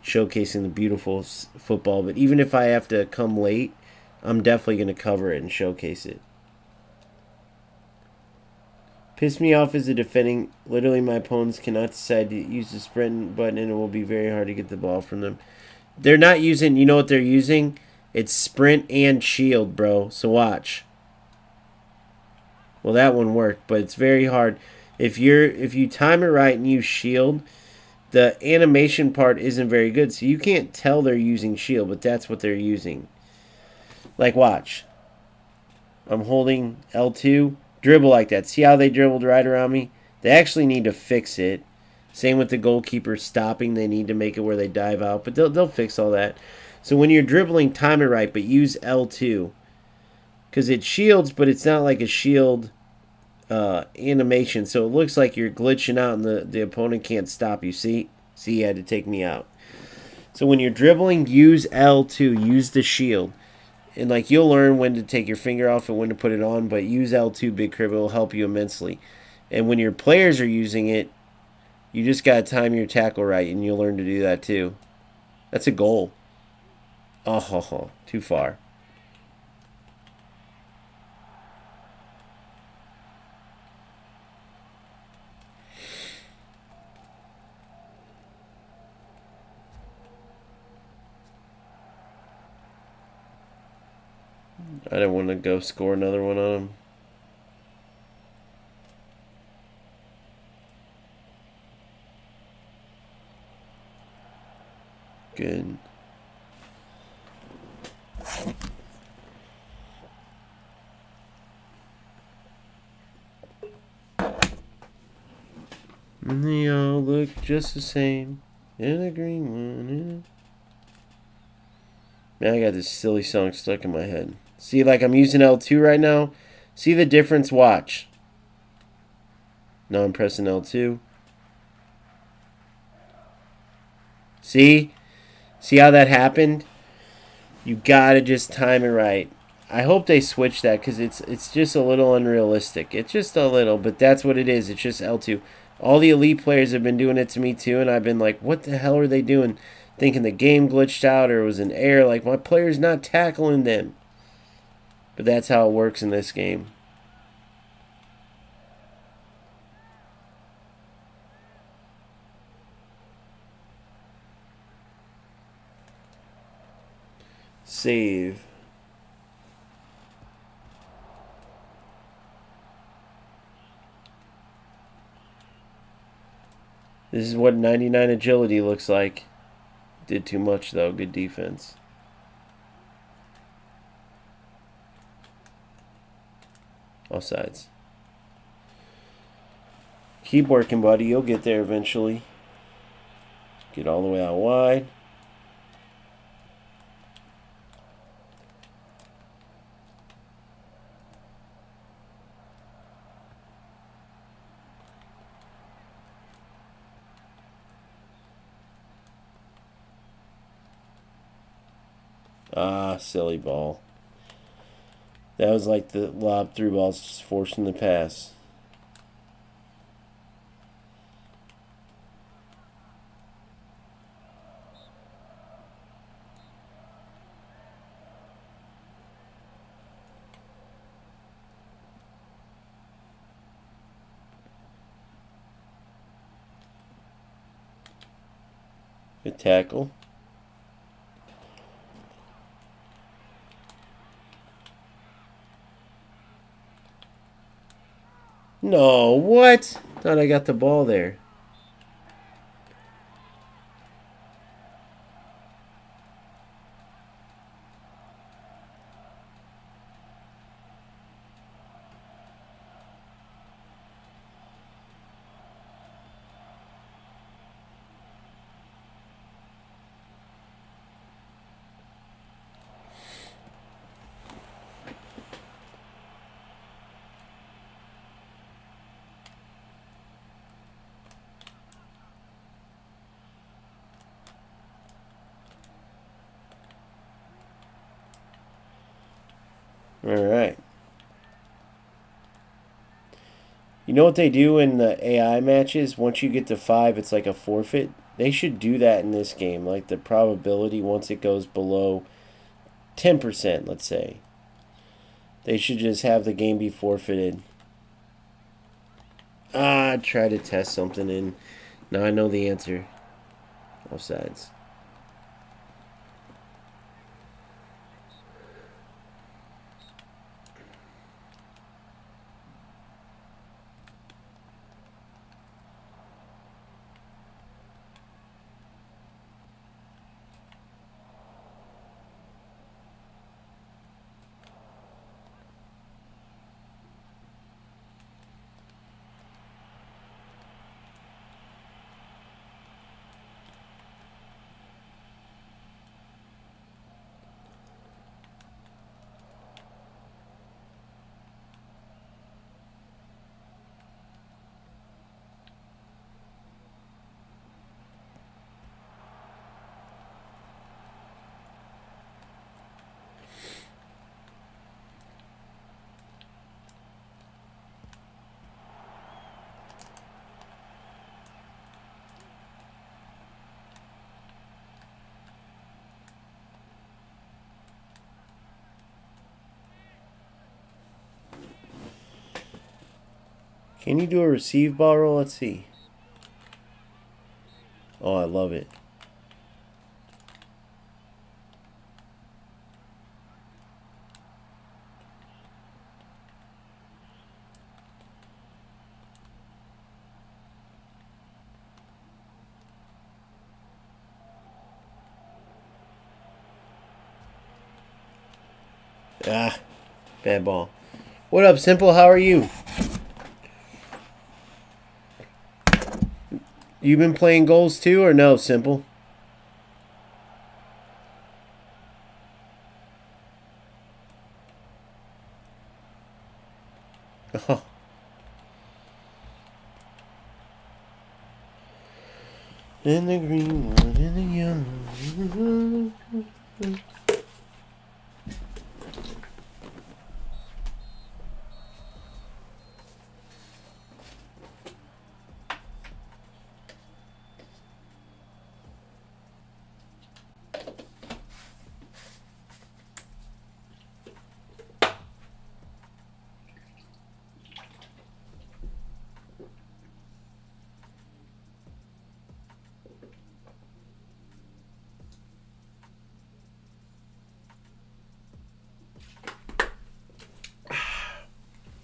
showcasing the beautiful football. But even if I have to come late, I'm definitely going to cover it and showcase it. Piss me off as a defending. Literally, my opponents cannot decide to use the sprint button, and it will be very hard to get the ball from them. They're not using, you know what they're using? It's sprint and shield, bro. So watch. Well, that one worked, but it's very hard. If you time it right and use shield, the animation part isn't very good, so you can't tell they're using shield, but that's what they're using. Like, watch. I'm holding L2. Dribble like that. See how they dribbled right around me? They actually need to fix it. Same with the goalkeeper stopping. They need to make it where they dive out. But they'll fix all that. So when you're dribbling, time it right, but use L2. Because it shields, but it's not like a shield animation. So it looks like you're glitching out and the opponent can't stop you. See, he had to take me out. So when you're dribbling, use L2. Use the shield. And like you'll learn when to take your finger off and when to put it on, but use L2 Big Crib. It will help you immensely. And when your players are using it, you just got to time your tackle right, and you'll learn to do that too. That's a goal. Oh, too far. I didn't want to go score another one on him. Good. And they all look just the same. In a green one. Man, I got this silly song stuck in my head. See, like I'm using L2 right now. See the difference? Watch. Now I'm pressing L2. See? See how that happened? You gotta just time it right. I hope they switch that because it's just a little unrealistic. It's just a little, but that's what it is. It's just L2. All the elite players have been doing it to me too, and I've been like, what the hell are they doing? Thinking the game glitched out or it was an error. Like, my player's not tackling them. But that's how it works in this game. Save. This is what 99 agility looks like. Did too much, though. Good defense. Offsides. Keep working, buddy. You'll get there eventually. Get all the way out wide. Ah, silly ball. That was like the lob through balls just forcing the pass. Good tackle. No, what? Thought I got the ball there. All right. You know what they do in the AI matches? Once you get to 5, it's like a forfeit. They should do that in this game. Like the probability once it goes below 10%, let's say. They should just have the game be forfeited. Try to test something in. Now I know the answer. Offsides. Can you do a receive ball roll? Let's see. Oh, I love it. Bad ball. What up, Simple? How are you? You been playing goals too, or no, Simple? Oh. In the green one, in the yellow.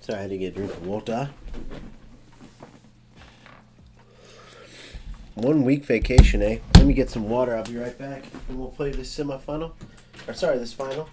Sorry, I had to get a drink of water. 1 week vacation, eh? Let me get some water. I'll be right back. And we'll play this semifinal. Or sorry, this final.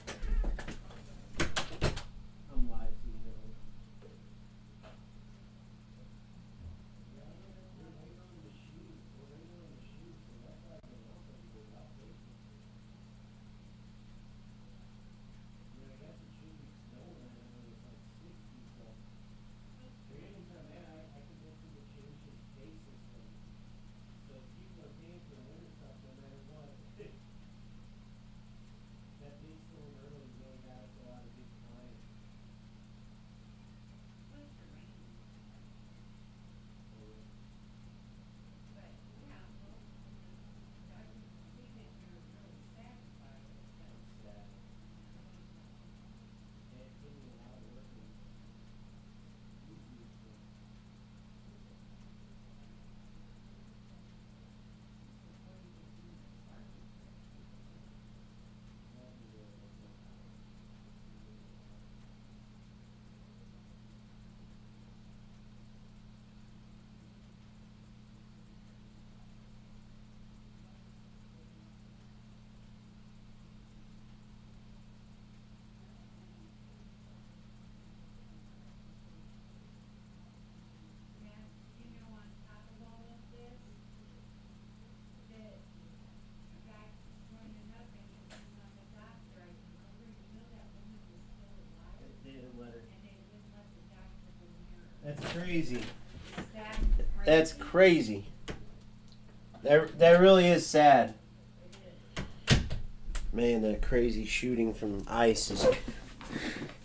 crazy. That's crazy. That really is sad. Man, that crazy shooting from ICE is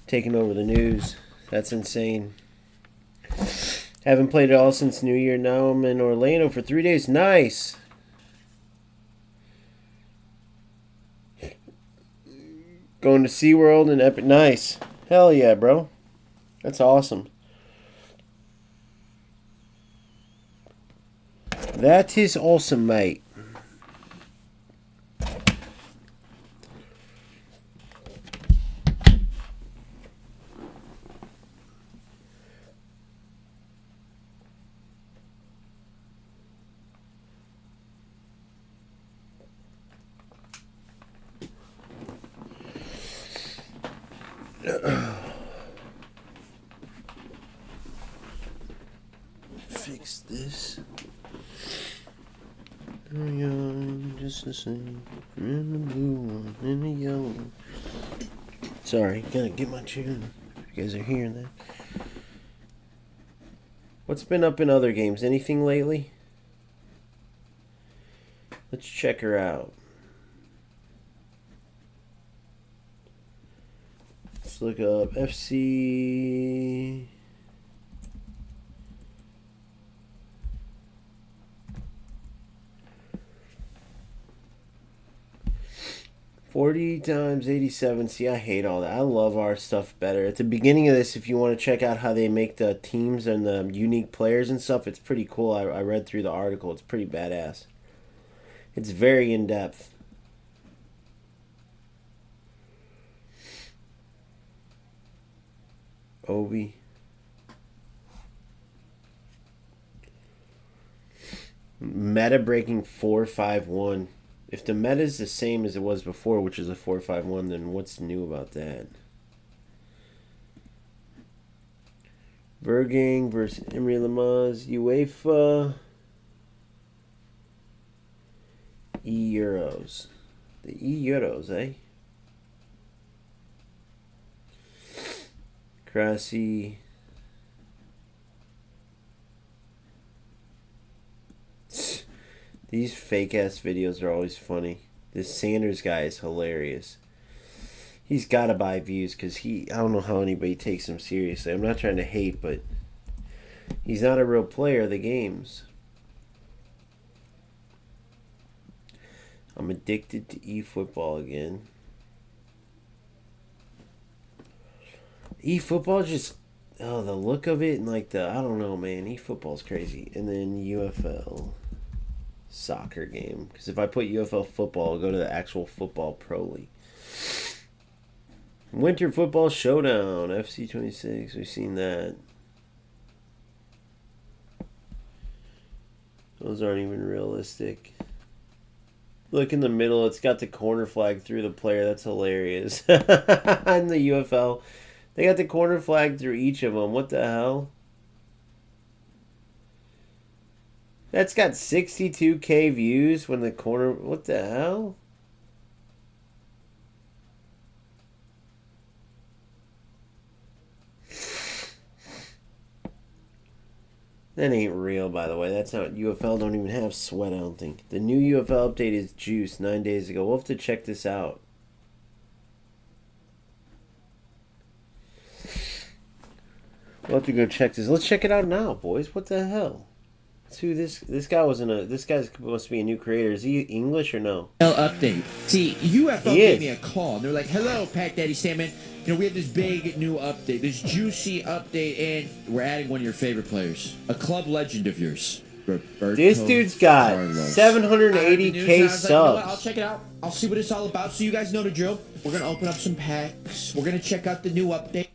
taking over the news. That's insane. Haven't played at all since New Year. Now I'm in Orlando for 3 days. Nice. Going to SeaWorld and Epic. Nice. Hell yeah, bro. That's awesome. That is awesome, mate. Fix this. Just the same. In the blue one, in the yellow one. Sorry, gotta get my tune. You guys are hearing that. What's been up in other games? Anything lately? Let's check her out. Let's look up FC. $40x87. See, I hate all that. I love our stuff better. At the beginning of this, if you want to check out how they make the teams and the unique players and stuff, it's pretty cool. I read through the article. It's pretty badass. It's very in-depth. Ovi. Meta breaking 451. If the meta is the same as it was before, which is a 451, then what's new about that? Bergang versus Emery Lamaze. UEFA E-Euros. The E-Euros, eh? Cressy. These fake-ass videos are always funny. This Sanders guy is hilarious. He's got to buy views because I don't know how anybody takes him seriously. I'm not trying to hate, but he's not a real player of the games. I'm addicted to eFootball again. eFootball just, the look of it and like I don't know, man. eFootball's crazy. And then UFL soccer game, because if I put UFL football, I'll go to the actual football pro league. Winter Football Showdown, FC 26. We've seen that. Those aren't even realistic. Look in the middle, it's got the corner flag through the player. That's hilarious. In the UFL, they got the corner flag through each of them. What the hell? That's got 62K views when the corner... What the hell? That ain't real, by the way. That's not... UFL don't even have sweat, I don't think. The new UFL update is juice 9 days ago. We'll have to check this out. We'll have to go check this. Let's check it out now, boys. What the hell? Who this guy wasn't a... This guy's supposed to be a new creator. Is he English or no? Update. See, UFL gave me a call. They're like, hello, Pack Daddy Salmon. You know, we have this big new update, this juicy update, and we're adding one of your favorite players. A club legend of yours. Roberto This dude's got Carlos. 780K subs. Like, you know what? I'll check it out. I'll see what it's all about. So you guys know the drill. We're going to open up some packs. We're going to check out the new update.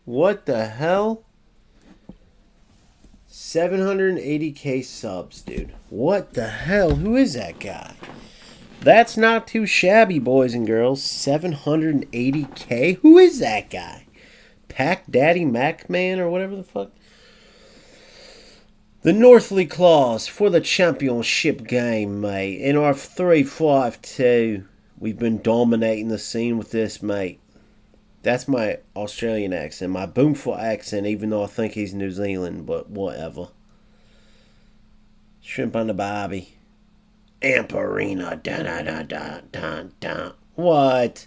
What the hell? 780K subs, dude. What the hell? Who is that guy? That's not too shabby, boys and girls. 780K? Who is that guy? Pack Daddy Mac Man or whatever the fuck? The Northley Claws for the championship game, mate. In our 3-5-2, we've been dominating the scene with this, mate. That's my Australian accent, my boomful accent, even though I think he's New Zealand, but whatever. Shrimp on the barbie. Amperina. Dun, dun, dun, dun, dun, dun. What?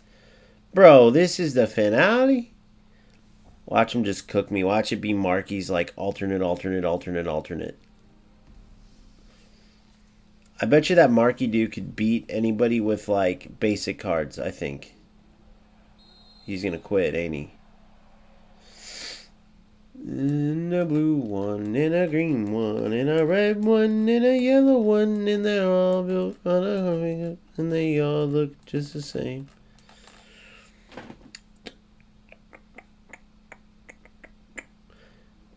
Bro, this is the finale? Watch him just cook me. Watch it be Marky's like alternate. I bet you that Marky dude could beat anybody with like basic cards, I think. He's gonna quit, ain't he? And a blue one, and a green one, and a red one, and a yellow one, and they're all built on a humming, and they all look just the same.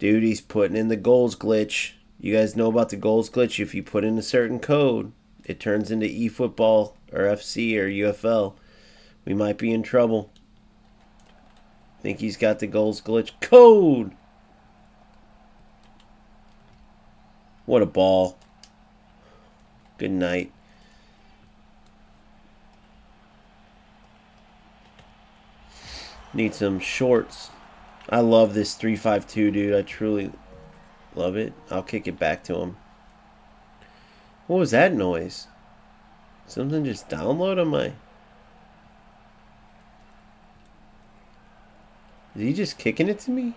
Dude, he's putting in the goals glitch. You guys know about the goals glitch. If you put in a certain code, it turns into eFootball or FC or UFL. We might be in trouble. Think he's got the goals glitch code. What a ball. Good night. Need some shorts. I love this 352, dude. I truly love it. I'll kick it back to him. What was that noise? Something just download on my... Is he just kicking it to me?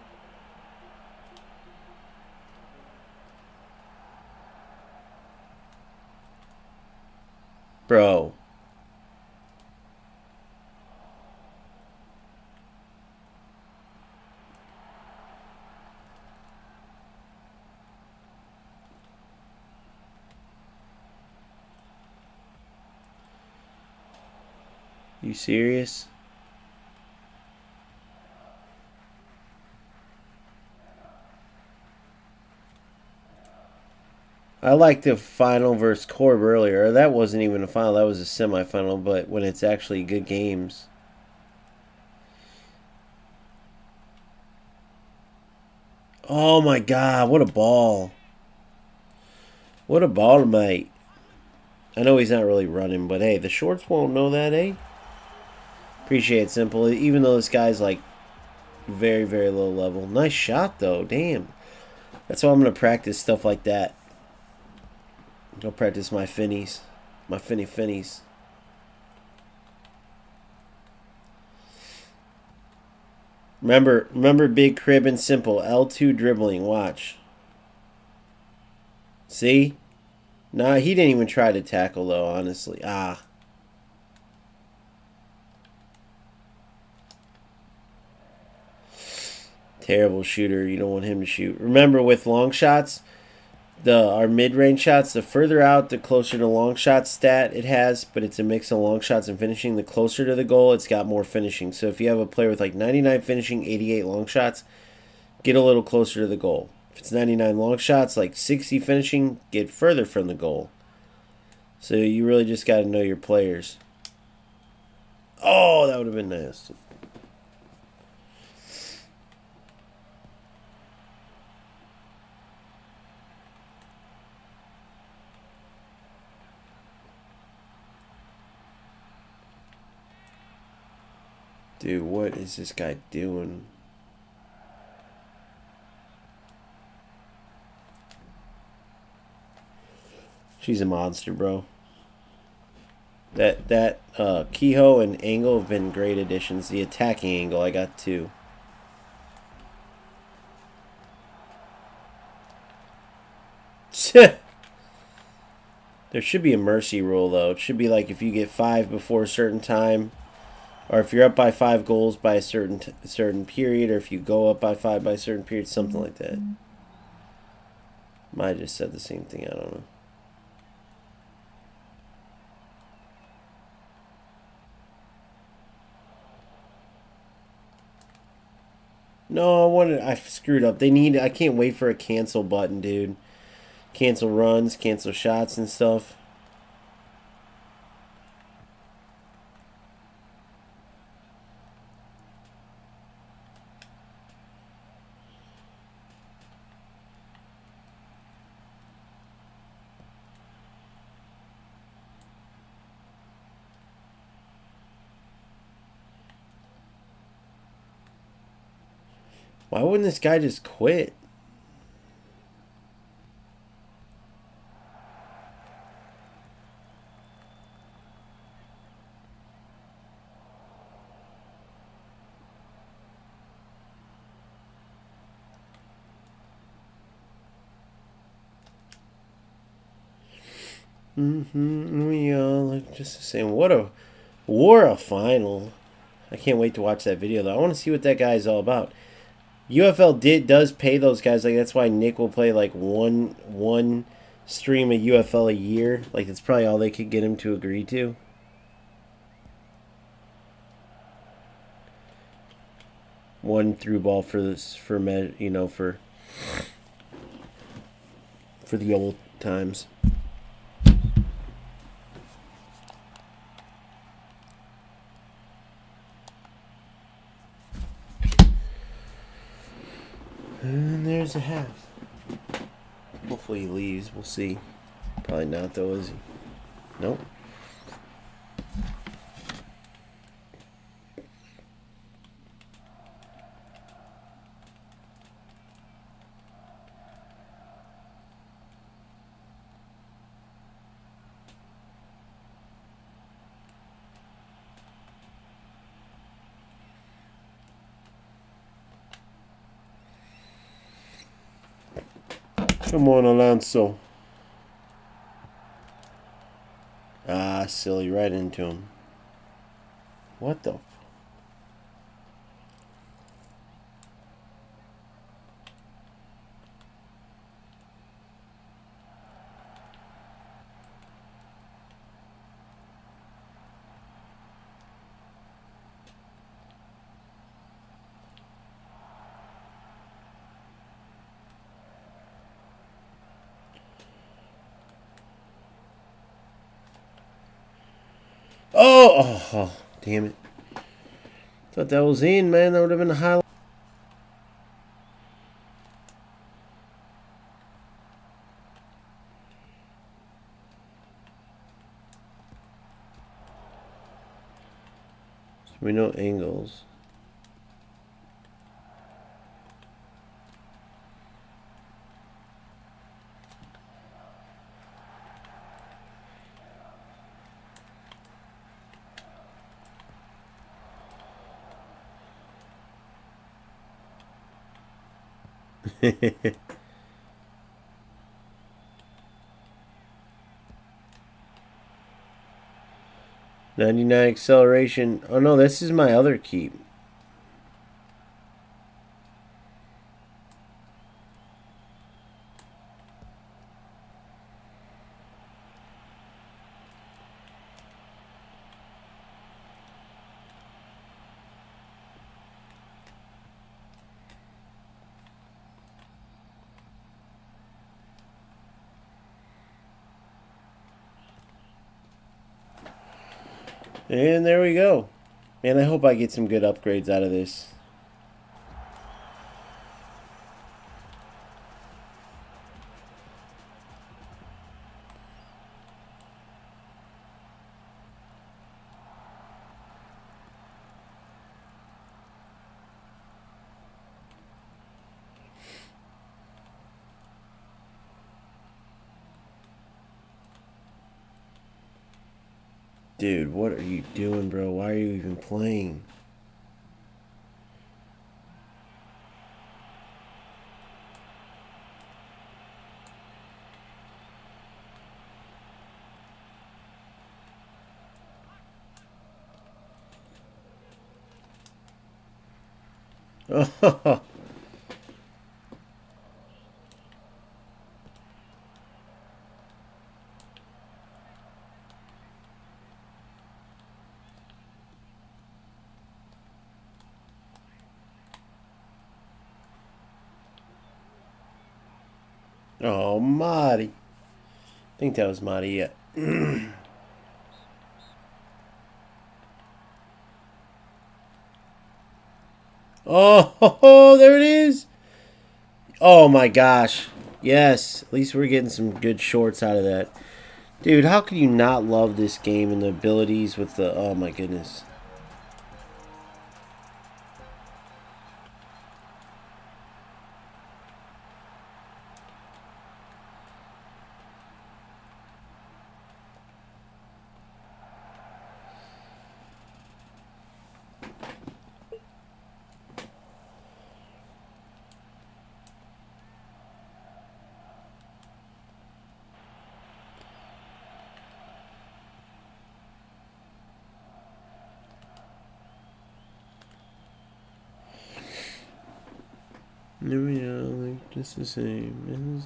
Bro. You serious? I liked the final versus Corb earlier. That wasn't even a final. That was a semifinal. But when it's actually good games. Oh my God. What a ball. What a ball, mate. I know he's not really running. But hey, the shorts won't know that, eh? Appreciate it, Simple. Even though this guy's like very, very low level. Nice shot, though. Damn. That's why I'm going to practice stuff like that. Go practice my finnies. My finnies. Remember Big Crib and Simple. L2 dribbling. Watch. See? Nah, he didn't even try to tackle, though, honestly. Ah. Terrible shooter. You don't want him to shoot. Remember, with long shots... Our mid-range shots, the further out, the closer to long shot stat it has, but it's a mix of long shots and finishing. The closer to the goal, it's got more finishing. So if you have a player with like 99 finishing, 88 long shots, get a little closer to the goal. If it's 99 long shots, like 60 finishing, get further from the goal. So you really just got to know your players. Oh, that would have been nasty. Dude, what is this guy doing? She's a monster, bro. That Kehoe and Angle have been great additions. The attacking angle, I got two. There should be a mercy rule, though. It should be like if you get 5 before a certain time, or if you're up by 5 goals by a certain period, or if you go up by 5 by a certain period, something like that. Might have just said the same thing. I don't know. No, I screwed up. I can't wait for a cancel button, dude. Cancel runs, cancel shots and stuff. Why wouldn't this guy just quit? We all look just the same. What a final. I can't wait to watch that video though. I want to see what that guy is all about. UFL does pay those guys, like that's why Nick will play like one stream of UFL a year. Like that's probably all they could get him to agree to. One through ball for this for the old times. And there's a half. Hopefully he leaves. We'll see. Probably not though, is he? Nope. Come on, Alonso. Ah, silly. Right into him. What the? Oh, damn it. Thought that was in, man. That would have been a highlight. So we know angles. .99 acceleration. Oh no, this is my other keep. And there we go. Man, I hope I get some good upgrades out of this. Dude, what are you doing, bro? Why are you even playing? Oh, oh, Marty. I think that was Marty, yeah. Oh, there it is. Oh my gosh. Yes, at least we're getting some good shorts out of that. Dude, how can you not love this game and the abilities with the... Oh my goodness. No, yeah, like just the same.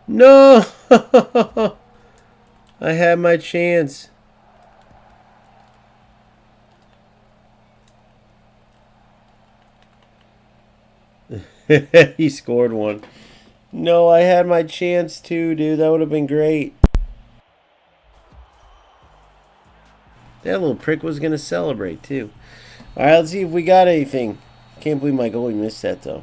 No! I had my chance. He scored one. No, I had my chance too, dude. That would have been great. That little prick was going to celebrate too. All right, let's see if we got anything. Can't believe my goalie missed that though.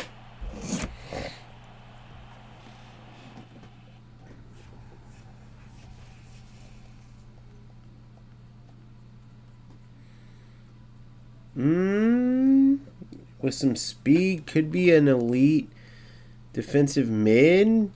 With some speed, could be an elite defensive mid.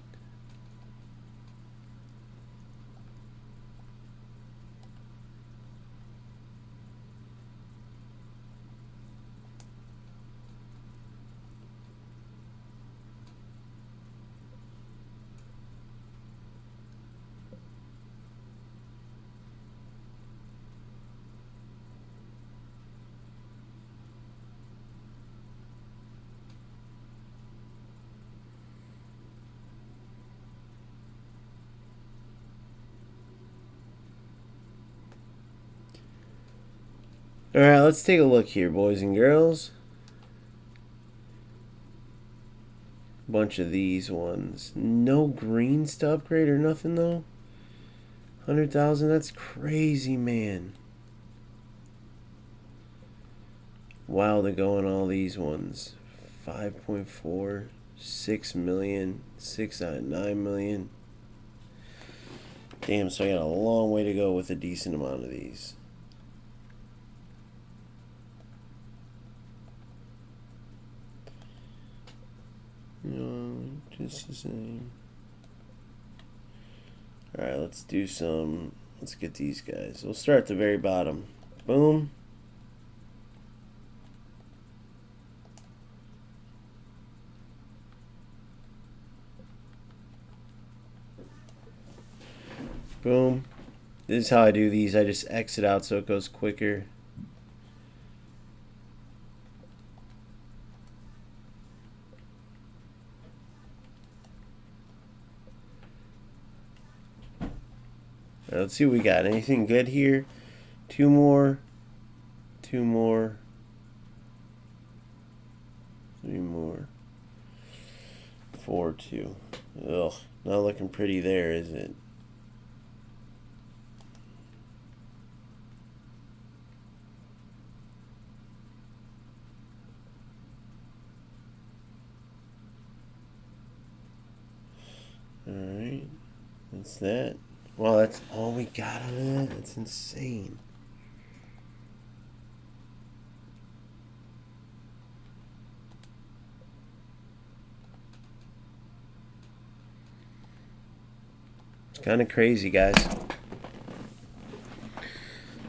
All right, let's take a look here, boys and girls. Bunch of these ones. No greens to upgrade or nothing though. 100,000. That's crazy, man. Wow, to go on all these ones. 5.4, 6 million, 6 out of 9 million. Damn, so I got a long way to go with a decent amount of these. Just the same. Alright, let's do some. Let's get these guys. We'll start at the very bottom. Boom. Boom. This is how I do these. I just exit out so it goes quicker. Let's see what we got. Anything good here? Two more. Two more. Three more. 4-2. Ugh. Not looking pretty there, is it? Alright. That's that. Wow, that's all we got out of that? That's insane. It's kind of crazy, guys.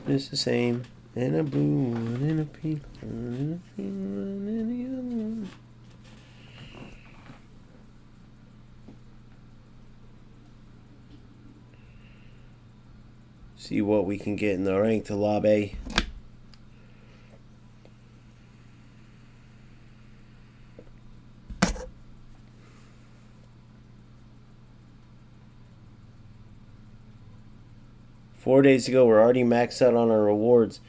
It's the same. And a blue one, and a pink one, and a pink one, and the other one. See what we can get in the ranked lobby. Four days ago, we're already maxed out on our rewards.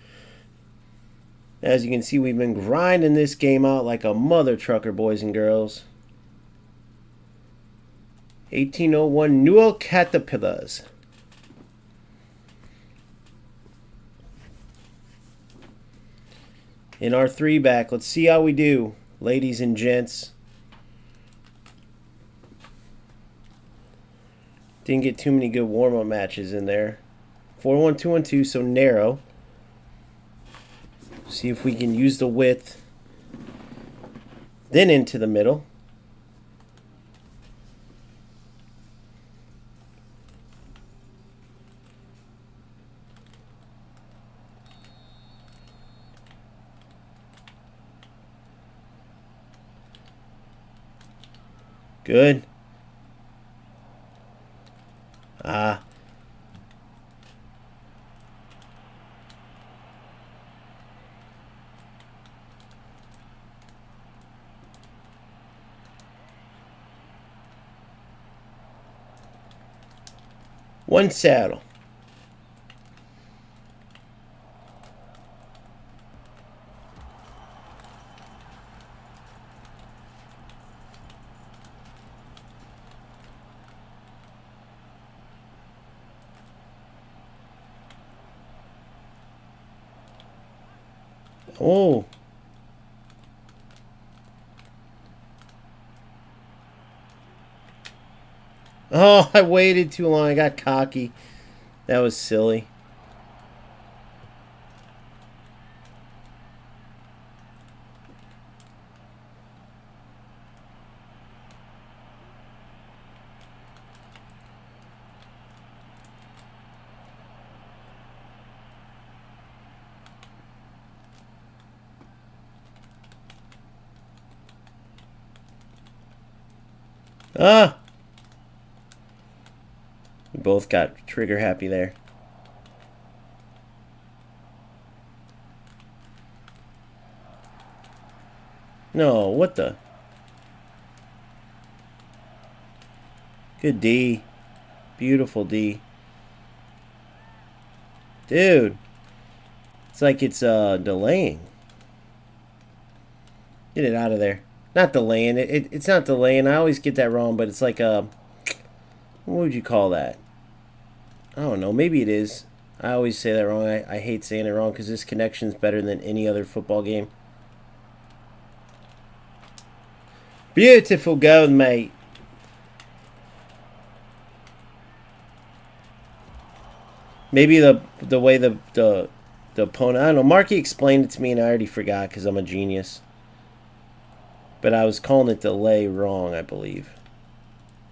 As you can see, we've been grinding this game out like a mother trucker, boys and girls. 1801 Newell Caterpillars. In our 3-back, let's see how we do, ladies and gents. Didn't get too many good warm-up matches in there. 4-1-2-1-2, so narrow. See if we can use the width. Then into the middle. Good. Ah. One saddle. Oh. Oh, I waited too long. I got cocky. That was silly. Ah. We both got trigger happy there. No, what the? Good D. Beautiful D. Dude. It's like it's delaying. Get it out of there. Not delaying. It's not delaying. I always get that wrong, but it's like what would you call that? I don't know. Maybe it is. I always say that wrong. I hate saying it wrong because this connection's better than any other football game. Beautiful goal, mate. Maybe the way the opponent. I don't know. Marky explained it to me and I already forgot because I'm a genius. But I was calling it delay wrong, I believe.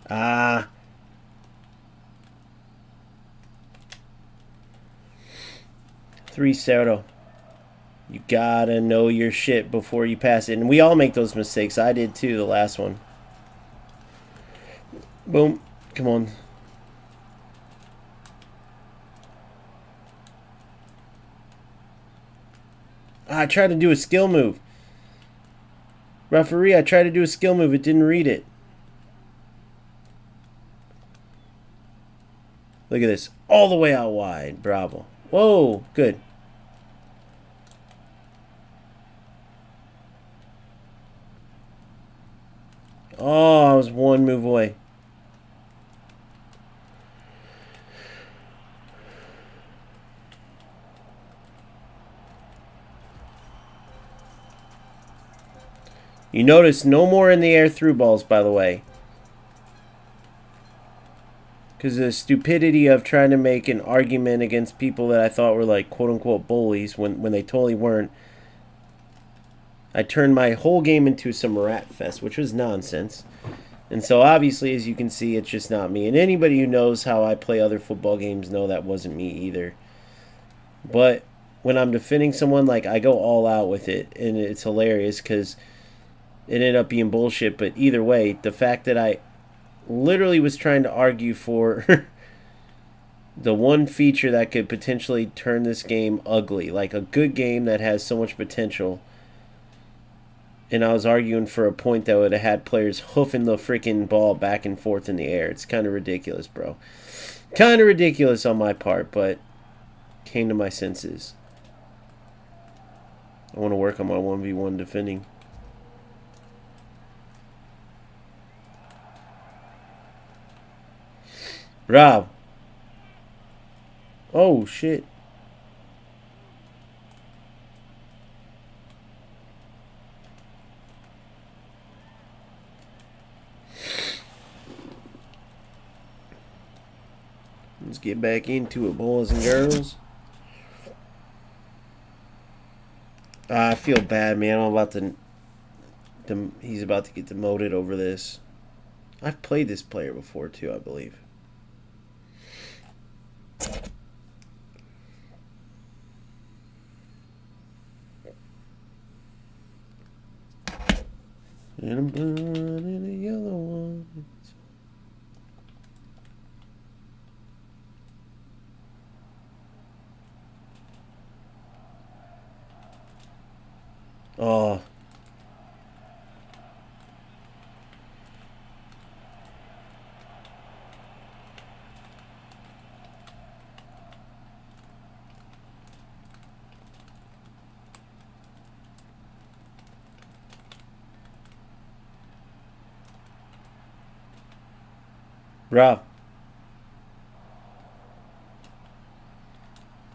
Ah. 3-0. You gotta know your shit before you pass it. And we all make those mistakes. I did too, the last one. Boom. Come on. I tried to do a skill move. Referee, I tried to do a skill move. It didn't read it. Look at this. All the way out wide. Bravo. Whoa. Good. Oh, I was one move away. You notice no more in the air through balls, by the way. Because the stupidity of trying to make an argument against people that I thought were like quote-unquote bullies when they totally weren't. I turned my whole game into some rat fest, which was nonsense. And so obviously, as you can see, it's just not me. And anybody who knows how I play other football games know that wasn't me either. But when I'm defending someone, like, I go all out with it. And it's hilarious because it ended up being bullshit. But either way, the fact that I literally was trying to argue for the one feature that could potentially turn this game ugly. Like a good game that has so much potential. And I was arguing for a point that would have had players hoofing the freaking ball back and forth in the air. It's kind of ridiculous, bro. Kind of ridiculous on my part, but came to my senses. I want to work on my 1v1 defending. Rob. Oh, shit. Let's get back into it, boys and girls. I feel bad, man. I'm about to... He's about to get demoted over this. I've played this player before, too, I believe. And I'm blood in a yellow one. Oh. Rob.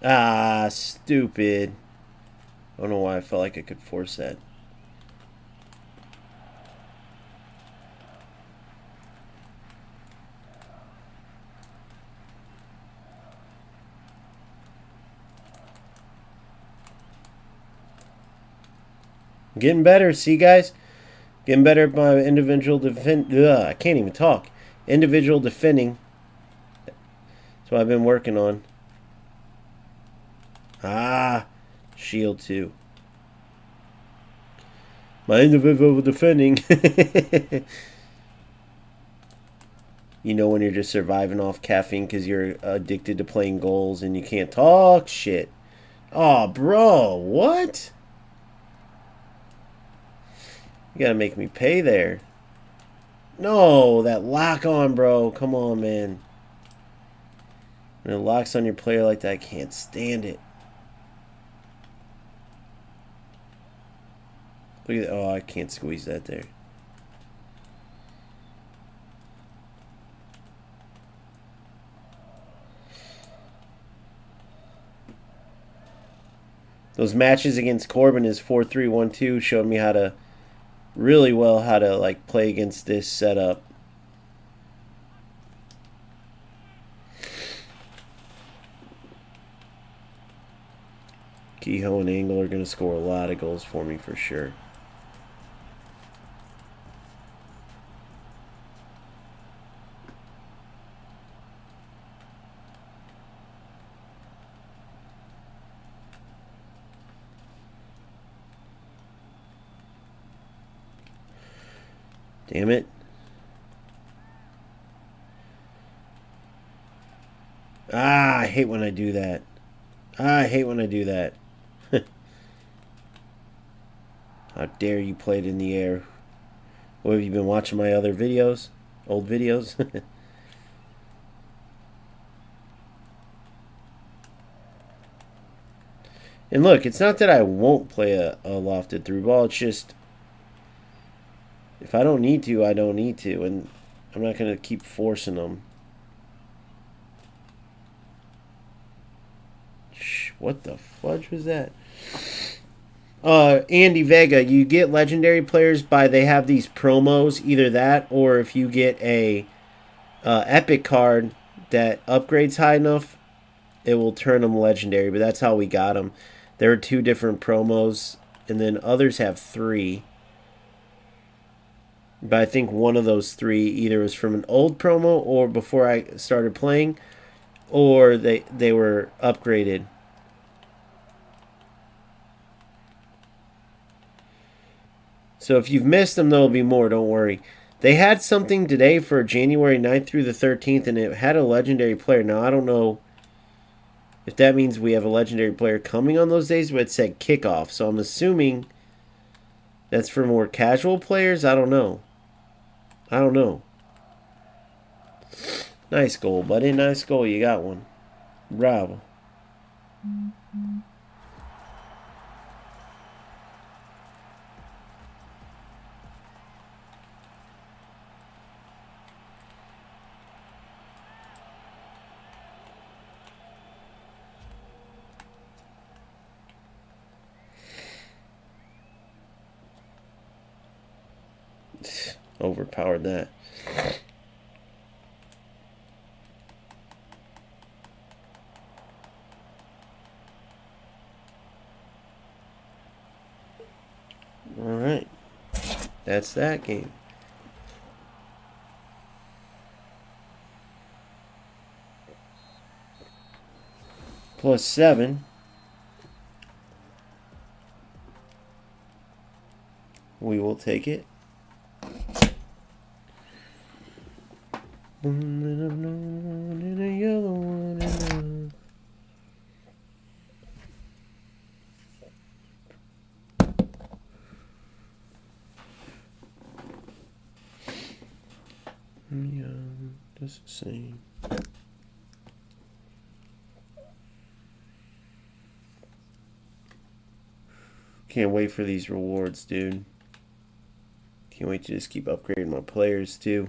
Ah, stupid. I don't know why I felt like I could force that. Getting better, see guys? Getting better at my individual defend. I can't even talk. Individual defending. That's what I've been working on. Ah, shield 2. My individual defending. You know when you're just surviving off caffeine because you're addicted to playing goals and you can't talk shit. Oh, bro, what? You gotta make me pay there. No, that lock on, bro. Come on, man. When it locks on your player like that, I can't stand it. Look at that. Oh, I can't squeeze that there. Those matches against Corbin is 4-3-1-2 showed me how to really well how to like play against this setup. Kehoe and Angle are going to score a lot of goals for me for sure. Damn it. Ah, I hate when I do that. I hate when I do that. How dare you play it in the air? What, have you been watching my other videos? Old videos? And look, it's not that I won't play a lofted through ball. It's just, if I don't need to, I don't need to. And I'm not going to keep forcing them. What the fudge was that? Andy Vega, you get legendary players by they have these promos, either that or if you get a epic card that upgrades high enough, it will turn them legendary. But that's how we got them. There are 2 different promos, and then others have 3. But I think one of those 3 either was from an old promo or before I started playing, or they were upgraded. So if you've missed them, there'll be more. Don't worry. They had something today for January 9th through the 13th, and it had a legendary player. Now, I don't know if that means we have a legendary player coming on those days, but it said kickoff. So I'm assuming that's for more casual players. I don't know. I don't know. Nice goal, buddy. Nice goal. You got one. Bravo. Overpowered that. All right. That's that game. +7. We will take it. That's the same. Can't wait for these rewards, dude. Can't wait to just keep upgrading my players, too.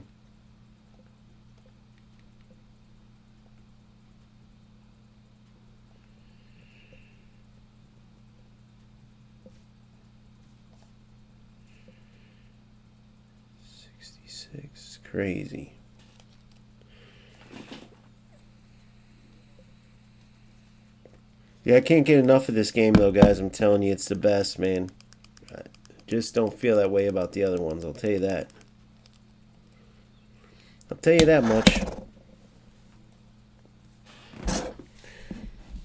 It's crazy. Yeah, I can't get enough of this game, though, guys. I'm telling you, it's the best, man. I just don't feel that way about the other ones. I'll tell you that. I'll tell you that much.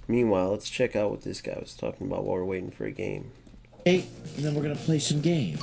Meanwhile, let's check out what this guy was talking about while we're waiting for a game. Hey, and then we're going to play some games.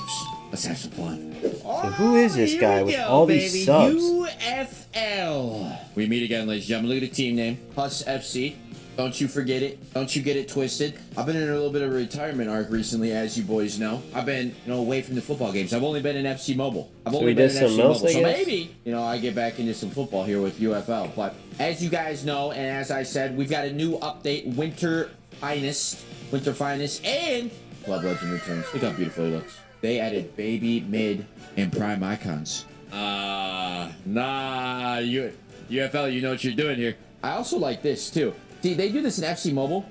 Let's have some fun. So who is this guy with all these subs? UFL. We meet again, ladies and gentlemen. Look at the team name. Hus FC. Don't you forget it. Don't you get it twisted. I've been in a little bit of a retirement arc recently, as you boys know. I've been, away from the football games. I've only been in FC Mobile. I've only been in FC Mobile. So maybe, I get back into some football here with UFL. But as you guys know, and as I said, we've got a new update, Winter Finest, and Club Legend returns. Look how beautiful he looks. They added baby, mid, and prime icons. UFL, you know what you're doing here. I also like this, too. See, they do this in FC Mobile,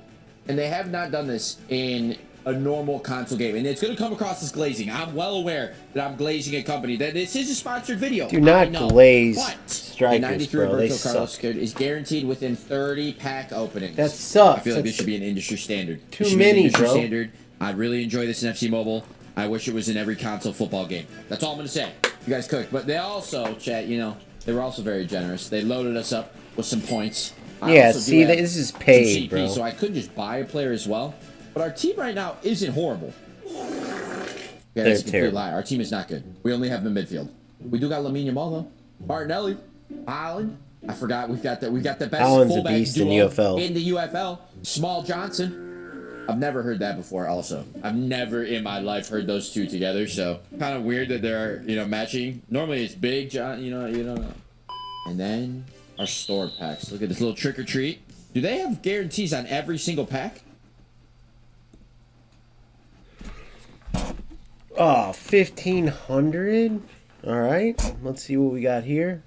and they have not done this in a normal console game. And it's going to come across as glazing. I'm well aware that I'm glazing a company. That this is a sponsored video. Do not glaze strikers, 93 bro. Roberto Carlos is guaranteed within 30 pack openings. That sucks. I feel like this should be an industry standard. Too many, bro. Standard. I really enjoy this in FC Mobile. I wish it was in every console football game. That's all I'm going to say. You guys cooked. But they also, chat, they were also very generous. They loaded us up with some points. Yeah, see, this is paid, bro. So I could just buy a player as well. But our team right now isn't horrible. Yeah, that's a complete lie. Our team is not good. We only have the midfield. We do got Lamine Yamal, though. Martinelli. Holland. I forgot we've got the best fullback duo in the UFL. Small Johnson. I've never heard that before, also. I've never in my life heard those two together, so kind of weird that they're, matching. Normally it's Big John, you don't know. And then our store packs. Look at this little trick or treat. Do they have guarantees on every single pack? Oh, 1,500. All right, let's see what we got here.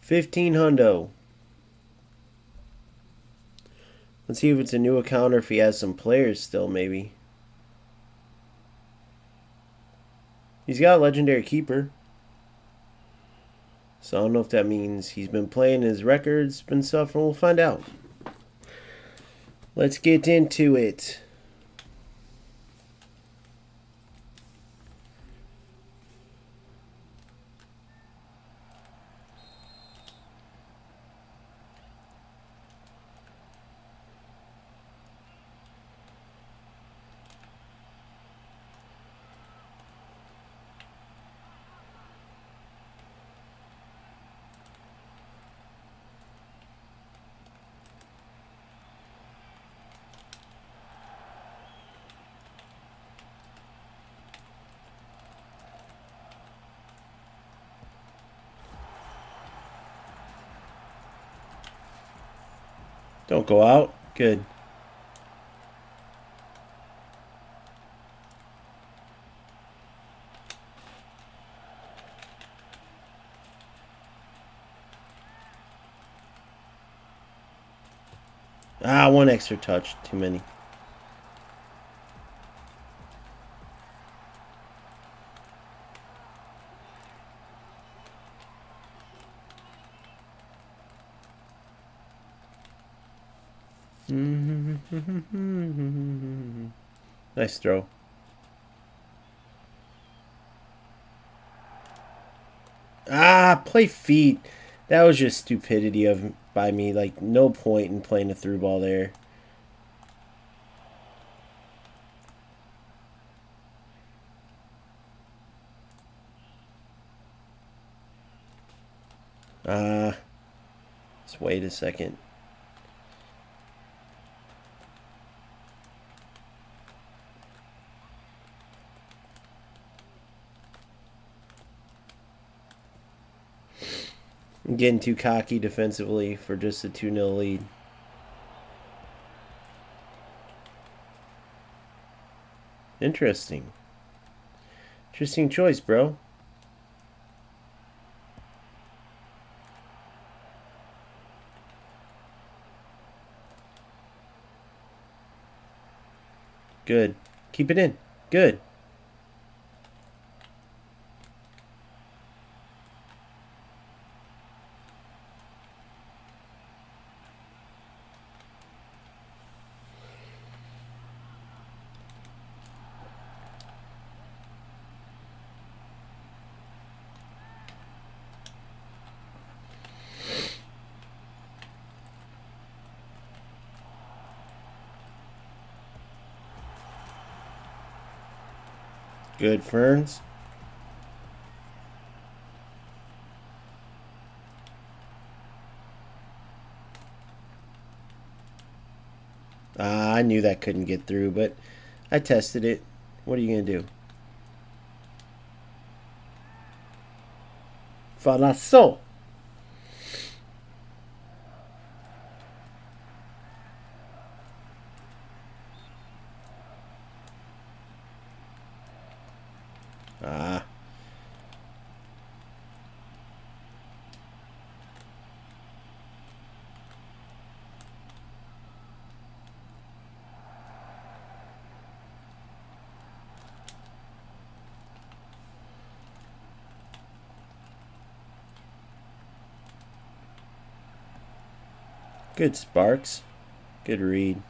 $1,500. Let's see if it's a new account or if he has some players still, maybe. He's got a legendary keeper. So I don't know if that means he's been playing his records, been suffering. We'll find out. Let's get into it. Don't go out. Good. Ah, one extra touch. Too many. Nice throw. Ah, play feet. That was just stupidity by me. Like, no point in playing a through ball there. Let's wait a second. Getting too cocky defensively for just a 2-0 lead. Interesting. Interesting choice, bro. Good. Keep it in. Good. Good, Ferns. I knew that couldn't get through, but I tested it. What are you going to do? Falasso. Ah. Good, Sparks. Good read.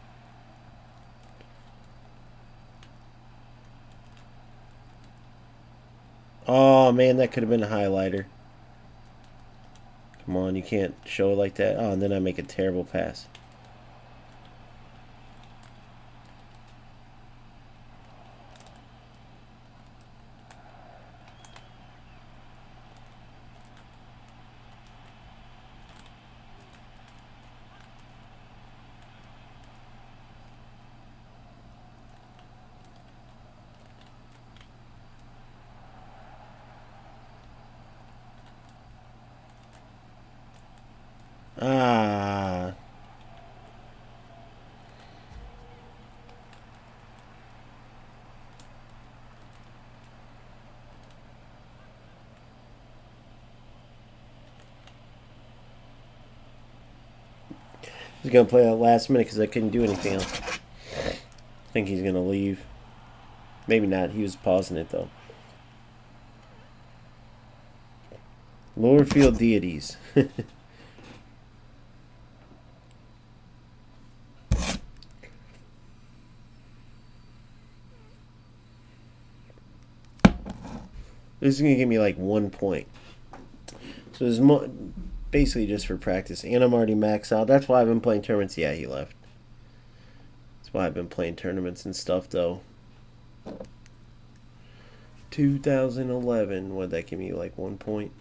Oh, man, that could have been a highlighter. Come on, you can't show it like that. Oh, and then I make a terrible pass. Ah. He's going to play that last minute because I couldn't do anything else. I think he's going to leave. Maybe not. He was pausing it, though. Lower field deities. This is going to give me like 1 point. So there's more, basically just for practice. And I'm already maxed out. That's why I've been playing tournaments. Yeah, he left. That's why I've been playing tournaments and stuff, though. 2011. What'd that give me, like 1 point?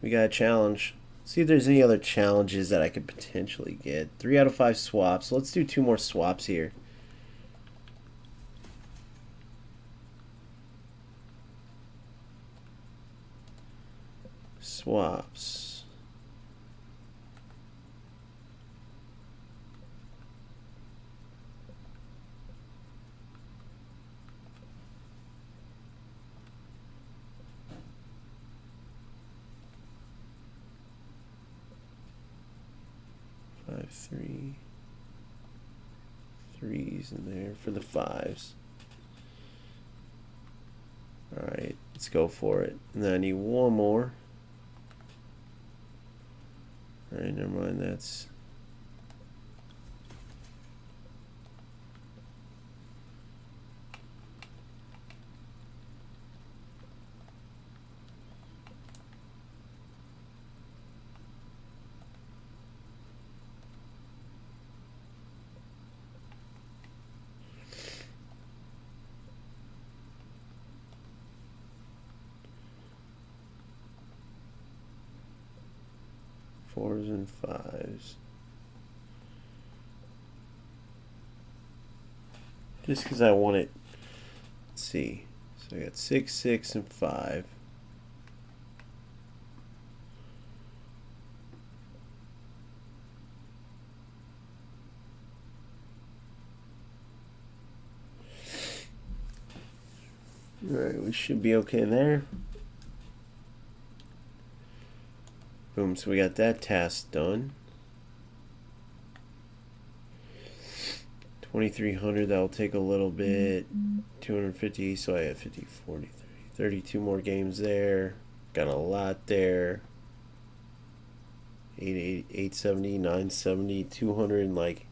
We got a challenge. See if there's any other challenges that I could potentially get. 3 out of 5 swaps. Let's do 2 more swaps here. Swaps. Five, 3. 3s in there for the 5s. Alright, let's go for it. And then I need 1 more. Alright, never mind, that's... Fours and 5s. Just because I want it. Let's see. So I got 6, 6, and 5. Alright, we should be okay there. Boom, so we got that task done. 2,300, that'll take a little bit. 250, so I have 50, 40, 30, 32 more games there. Got a lot there. 880, 870, 970, 200, and like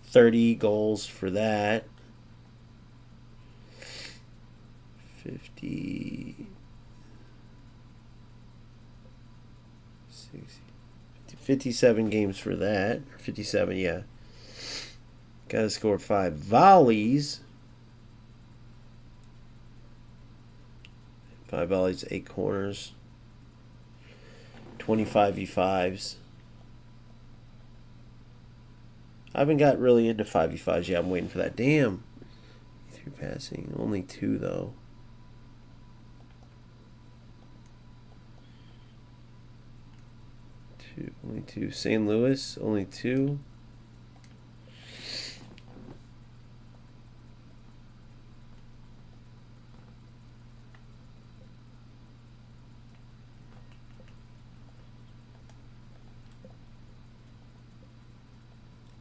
30 goals for that. 50, 60, 57 games for that. 57, yeah. Gotta score 5 volleys. 5 volleys, 8 corners. 25 v5s. I haven't got really into 5v5s yet. I'm waiting for that. Damn. 3 passing. Only 2 though. Only 2. St. Louis, only 2.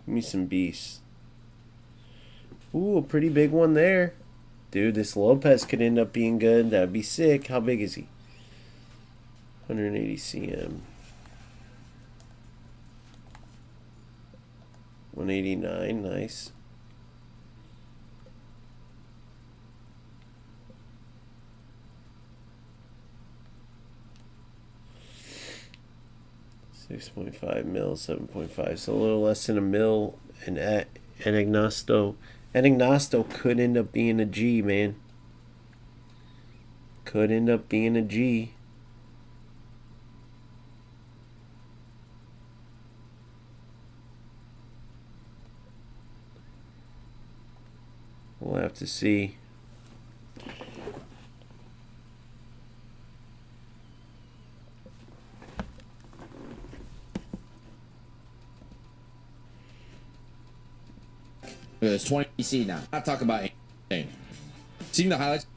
Give me some beasts. Ooh, a pretty big one there. Dude, this Lopez could end up being good. That would be sick. How big is he? 180 cm. 189, nice. $6.5 mil, 7.5, so a little less than a mil. And Anagnosto could end up being a G, man. Could end up being a G. We'll have to see. It's 20 PC now. Not talking about anything. Seeing the highlights.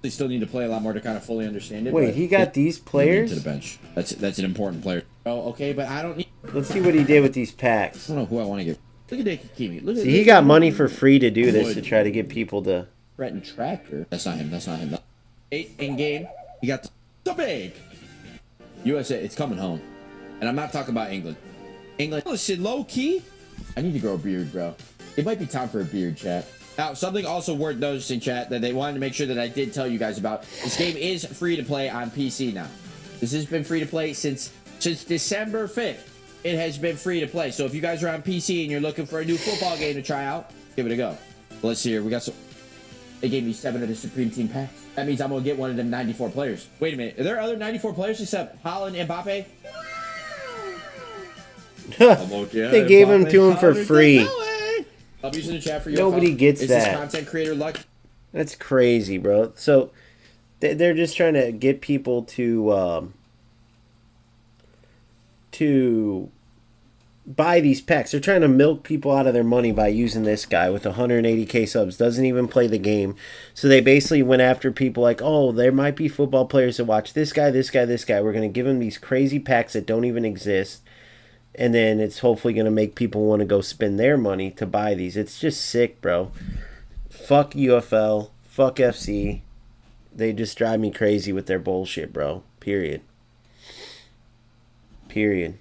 They still need to play a lot more to kind of fully understand it. Wait, he got these players to the bench. That's an important player. Oh, okay, but I don't need. Let's see what he did with these packs. I don't know who I want to get. Look at Dakikimi. Look at. See, he got money for free to do this to try to get people to. Threaten Tracker. That's not him. That's not him. 8 in game. He got the big. USA. It's coming home, and I'm not talking about England. England. Listen, low key. I need to grow a beard, bro. It might be time for a beard, chat. Now, something also worth noticing, chat, that they wanted to make sure that I did tell you guys about. This game is free to play on PC now. This has been free to play since December 5th. It has been free to play. So if you guys are on PC and you're looking for a new football game to try out, give it a go. Let's see here. We got some. They gave me 7 of the Supreme Team packs. That means I'm going to get one of them 94 players. Wait a minute. Are there other 94 players except Holland and Mbappe? They gave him to him for free. I'll be using the chat for you. Nobody gets is that. This content creator luck? That's crazy, bro. So they're just trying to get people to buy these packs. They're trying to milk people out of their money by using this guy with 180k subs. Doesn't even play the game. So they basically went after people like, oh, there might be football players that watch this guy, this guy, this guy. We're going to give them these crazy packs that don't even exist. And then it's hopefully going to make people want to go spend their money to buy these. It's just sick, bro. Fuck UFL. Fuck FC. They just drive me crazy with their bullshit, bro. Period. Period.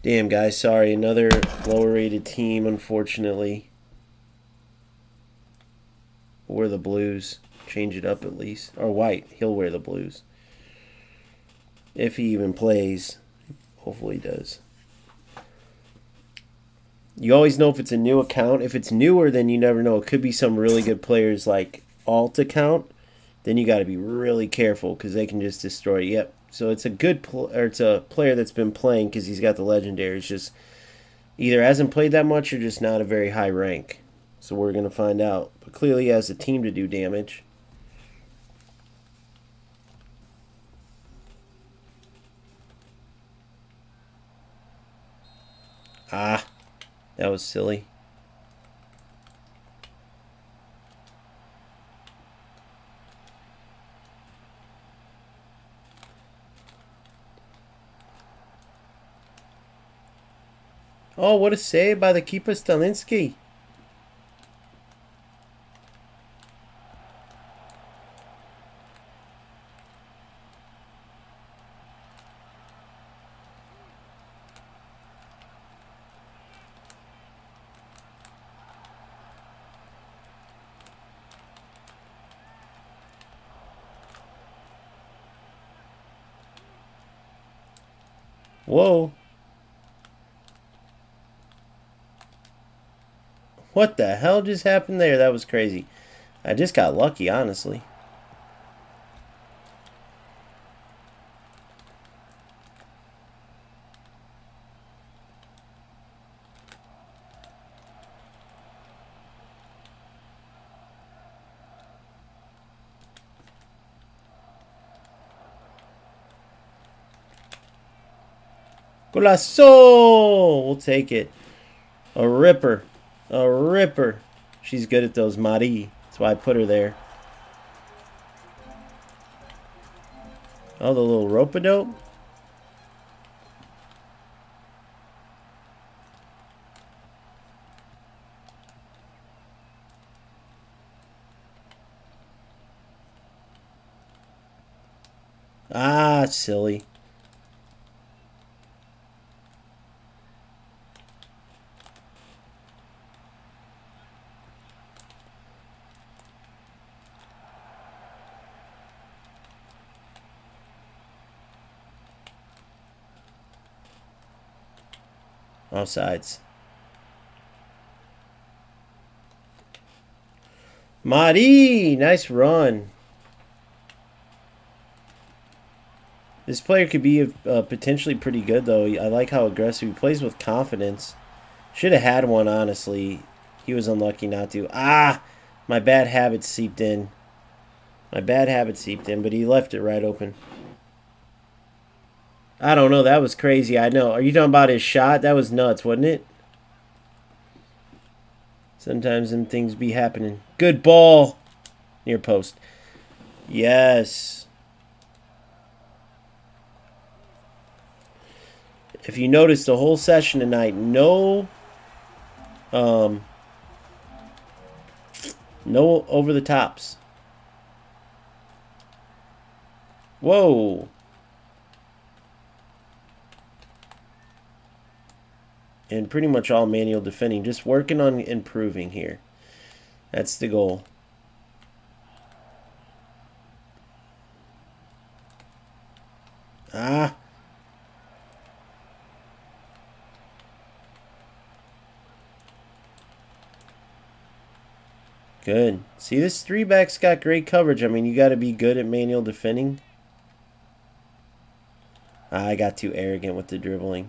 Damn, guys. Sorry. Another lower-rated team, unfortunately. Wear the blues. Change it up at least. Or white. He'll wear the blues. If he even plays. Hopefully he does. You always know if it's a new account. If it's newer, then you never know. It could be some really good players like alt account. Then you got to be really careful because they can just destroy. Yep. So it's a good it's a player that's been playing because he's got the legendary. It's just either hasn't played that much or just not a very high rank. So we're gonna find out. But clearly he has a team to do damage. Ah, that was silly. Oh, what a save by the keeper, Stalinski. Whoa. What the hell just happened there? That was crazy. I just got lucky, honestly. Golazo! We'll take it. A ripper. A ripper. She's good at those, Mari. That's why I put her there. Oh, the little rope-a-dope? Ah, silly. Offsides. Mari! Nice run. This player could be potentially pretty good, though. I like how aggressive he plays with confidence. Should have had one, honestly. He was unlucky not to. Ah! My bad habit seeped in. My bad habit seeped in, but he left it right open. I don't know. That was crazy. I know. Are you talking about his shot? That was nuts, wasn't it? Sometimes them things be happening. Good ball. Near post. Yes. If you notice the whole session tonight, no over the tops. Whoa. And pretty much all manual defending. Just working on improving here. That's the goal. Ah. Good. See, this 3-back's got great coverage. I mean, you got to be good at manual defending. I got too arrogant with the dribbling.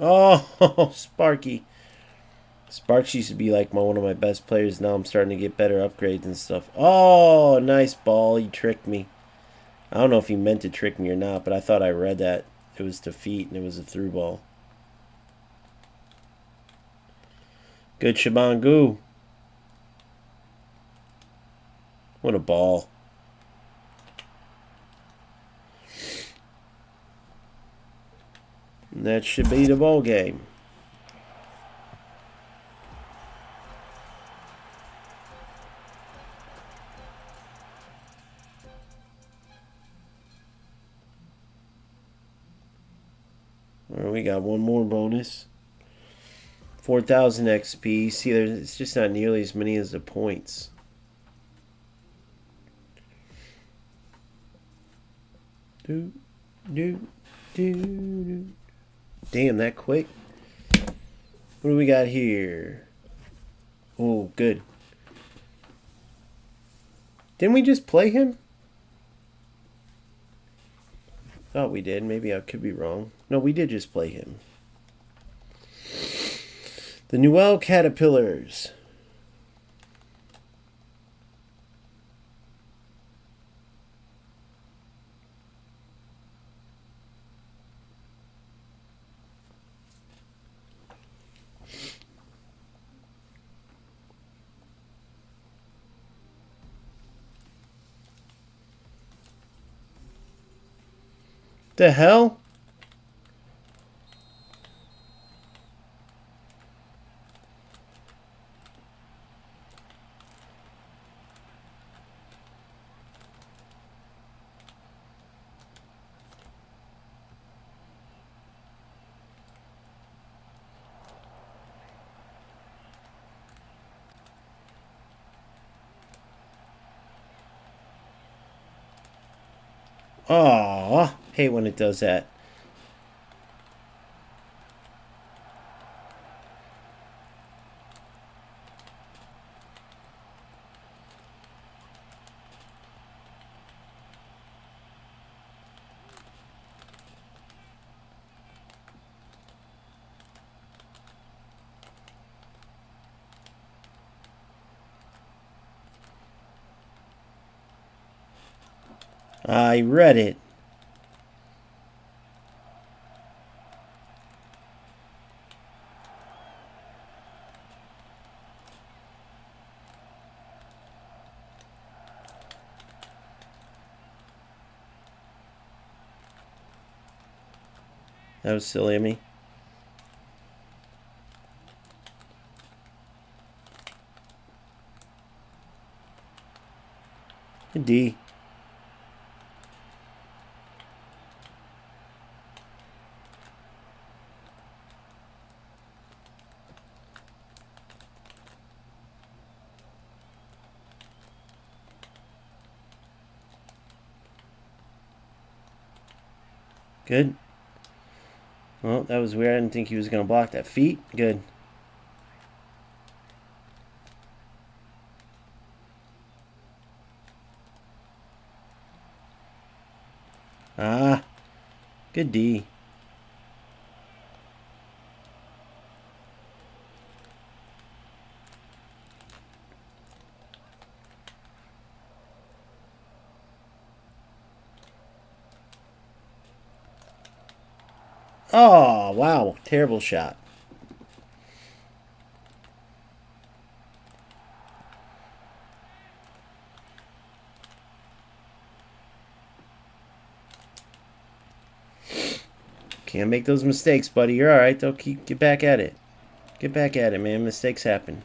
Oh, Sparky. Sparks used to be like one of my best players. Now I'm starting to get better upgrades and stuff. Oh, nice ball. He tricked me. I don't know if he meant to trick me or not, but I thought I read that. It was to feet and it was a through ball. Good Shabangu. What a ball. And that should be the ball game. Well, we got one more bonus. 4,000 XP. See, it's just not nearly as many as the points. Do, do, do. Damn, that quick. What do we got here? Oh, good. Didn't we just play him? Thought we did. Maybe I could be wrong. No, we did just play him. The Newell Caterpillars. The hell? Oh, hate when it does that. I read it. That was silly of me. D. Good. Well, that was weird. I didn't think he was going to block that. Feet. Good. Ah. Good D. Oh, wow. Terrible shot. Can't make those mistakes, buddy. You're all right, though. Get back at it. Get back at it, man. Mistakes happen.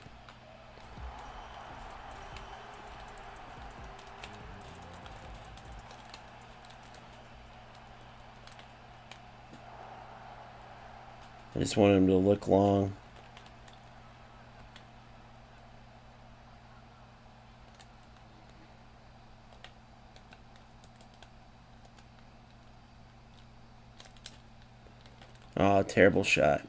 I just want him to look long. Oh, terrible shot.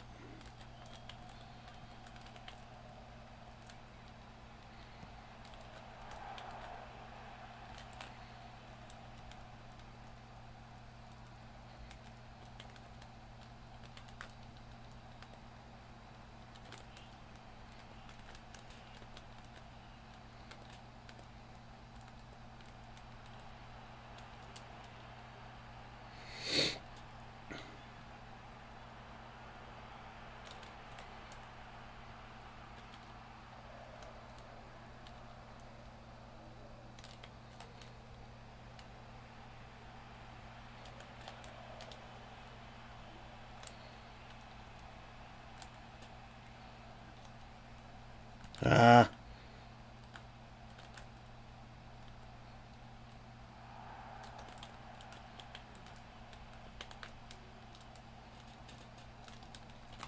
Ah.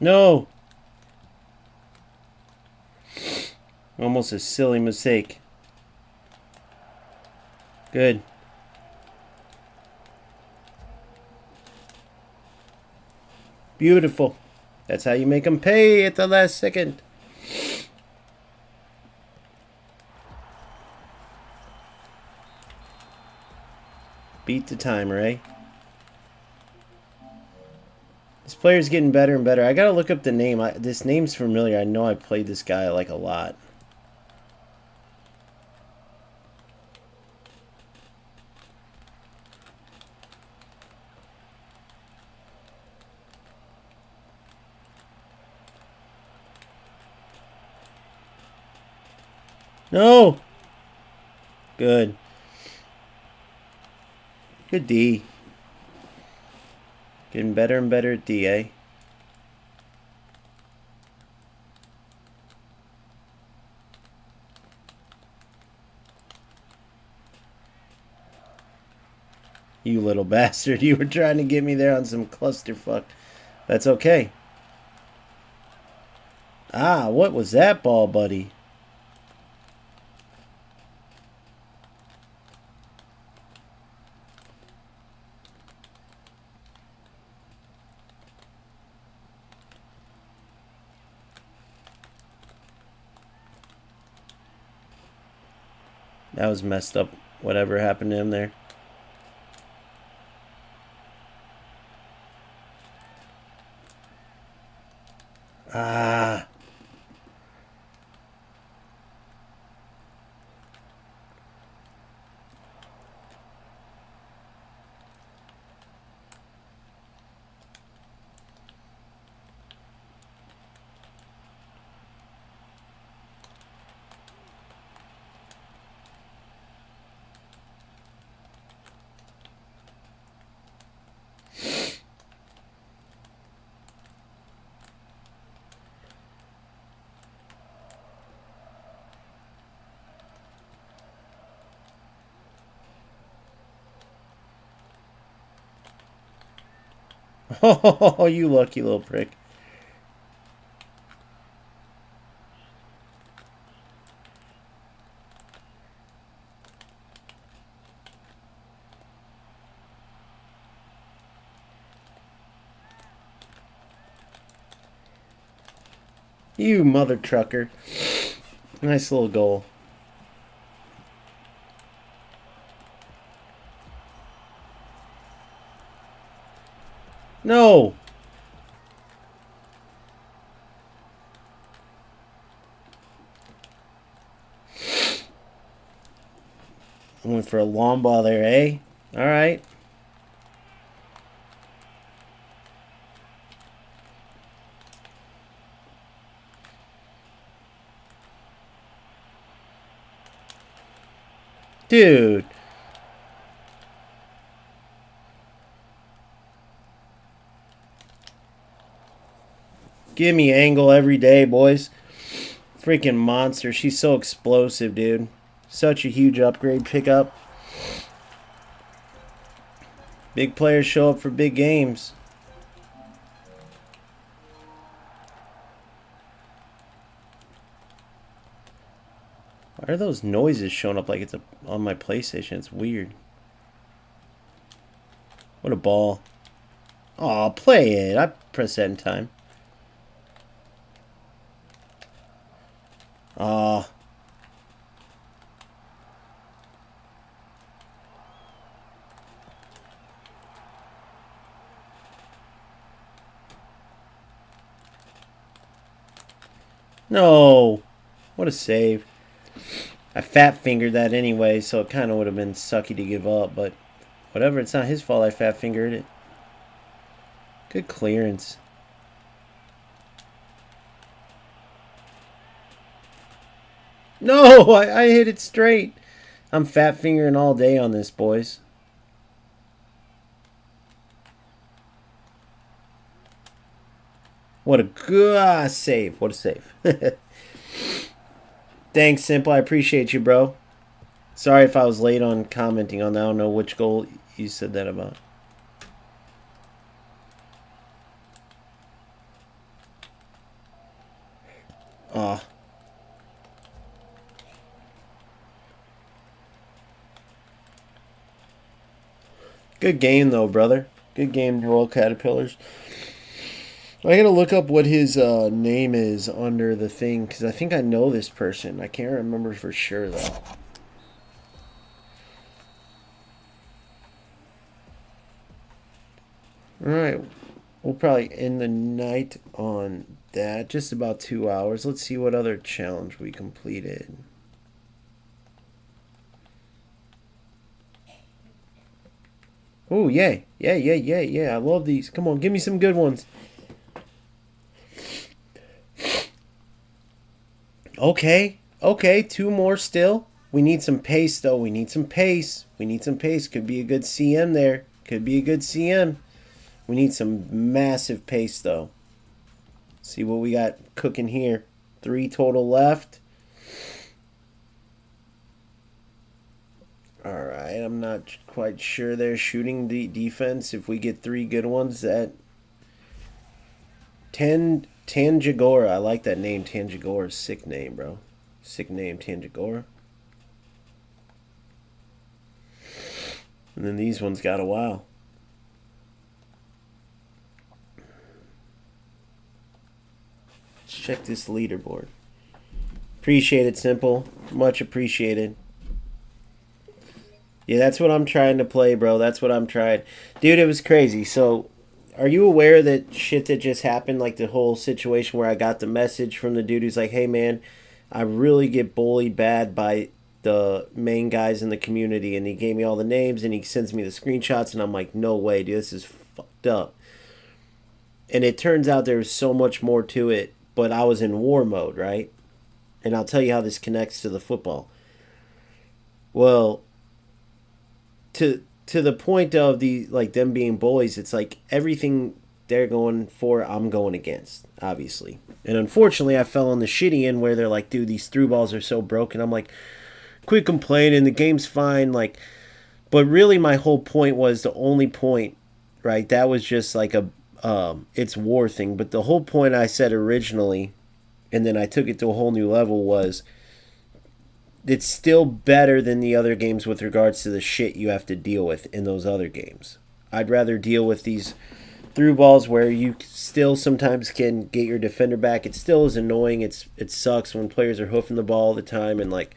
No. Almost a silly mistake. Good. Beautiful. That's how you make them pay at the last second. Beat the timer, eh? This player's getting better and better. I gotta look up the name. This name's familiar. I know I played this guy like a lot. No! Good. Good D. Getting better and better at DA. You little bastard. You were trying to get me there on some clusterfuck. That's okay. Ah, what was that ball, buddy? That was messed up. Whatever happened to him there. Ah. Oh, you lucky little prick. You mother trucker. Nice little goal. No. I went for a long ball there, eh? All right. Dude. Give me angle every day, boys. Freaking monster. She's so explosive, dude. Such a huge upgrade pickup. Big players show up for big games. Why are those noises showing up like it's on my PlayStation? It's weird. What a ball. Aw, play it. I pressed that in time. Aw. No. What a save. I fat fingered that anyway, so it kind of would have been sucky to give up, but whatever. It's not his fault I fat fingered it. Good clearance. No, I hit it straight. I'm fat fingering all day on this, boys. What a good save. What a save. Thanks, Simple. I appreciate you, bro. Sorry if I was late on commenting on that. I don't know which goal you said that about. Aw. Good game, though, brother. Good game, Royal Caterpillars. I gotta look up what his name is under the thing, because I think I know this person. I can't remember for sure, though. Alright. We'll probably end the night on that. Just about 2 hours. Let's see what other challenge we completed. Oh, yay. Yeah. I love these. Come on, give me some good ones. Okay. 2 more still. We need some pace, though. We need some pace. Could be a good CM there. Could be a good CM. We need some massive pace, though. See what we got cooking here. 3 total left. All right, I'm not quite sure they're shooting the defense. If we get 3 good ones, that Tanjagora. I like that name, Tanjagora. Sick name, bro. Sick name, Tanjagora. And then these ones got a while. Let's check this leaderboard. Appreciate it, Simple. Much appreciated. Yeah, that's what I'm trying to play, bro. That's what I'm trying. Dude, it was crazy. So, are you aware that shit that just happened, like the whole situation where I got the message from the dude who's like, hey, man, I really get bullied bad by the main guys in the community, and he gave me all the names, and he sends me the screenshots, and I'm like, no way, dude, this is fucked up. And it turns out there was so much more to it, but I was in war mode, right? And I'll tell you how this connects to the football. Well, to the point of the like them being bullies, it's like everything they're going for, I'm going against, obviously. And unfortunately, I fell on the shitty end where they're like, dude, these through balls are so broken. I'm like, quit complaining, the game's fine. Like, but really my whole point was the only point, right? That was just like a it's war thing. But the whole point I said originally, and then I took it to a whole new level, was it's still better than the other games with regards to the shit you have to deal with in those other games. I'd rather deal with these through balls where you still sometimes can get your defender back. It still is annoying. It sucks when players are hoofing the ball all the time, and like,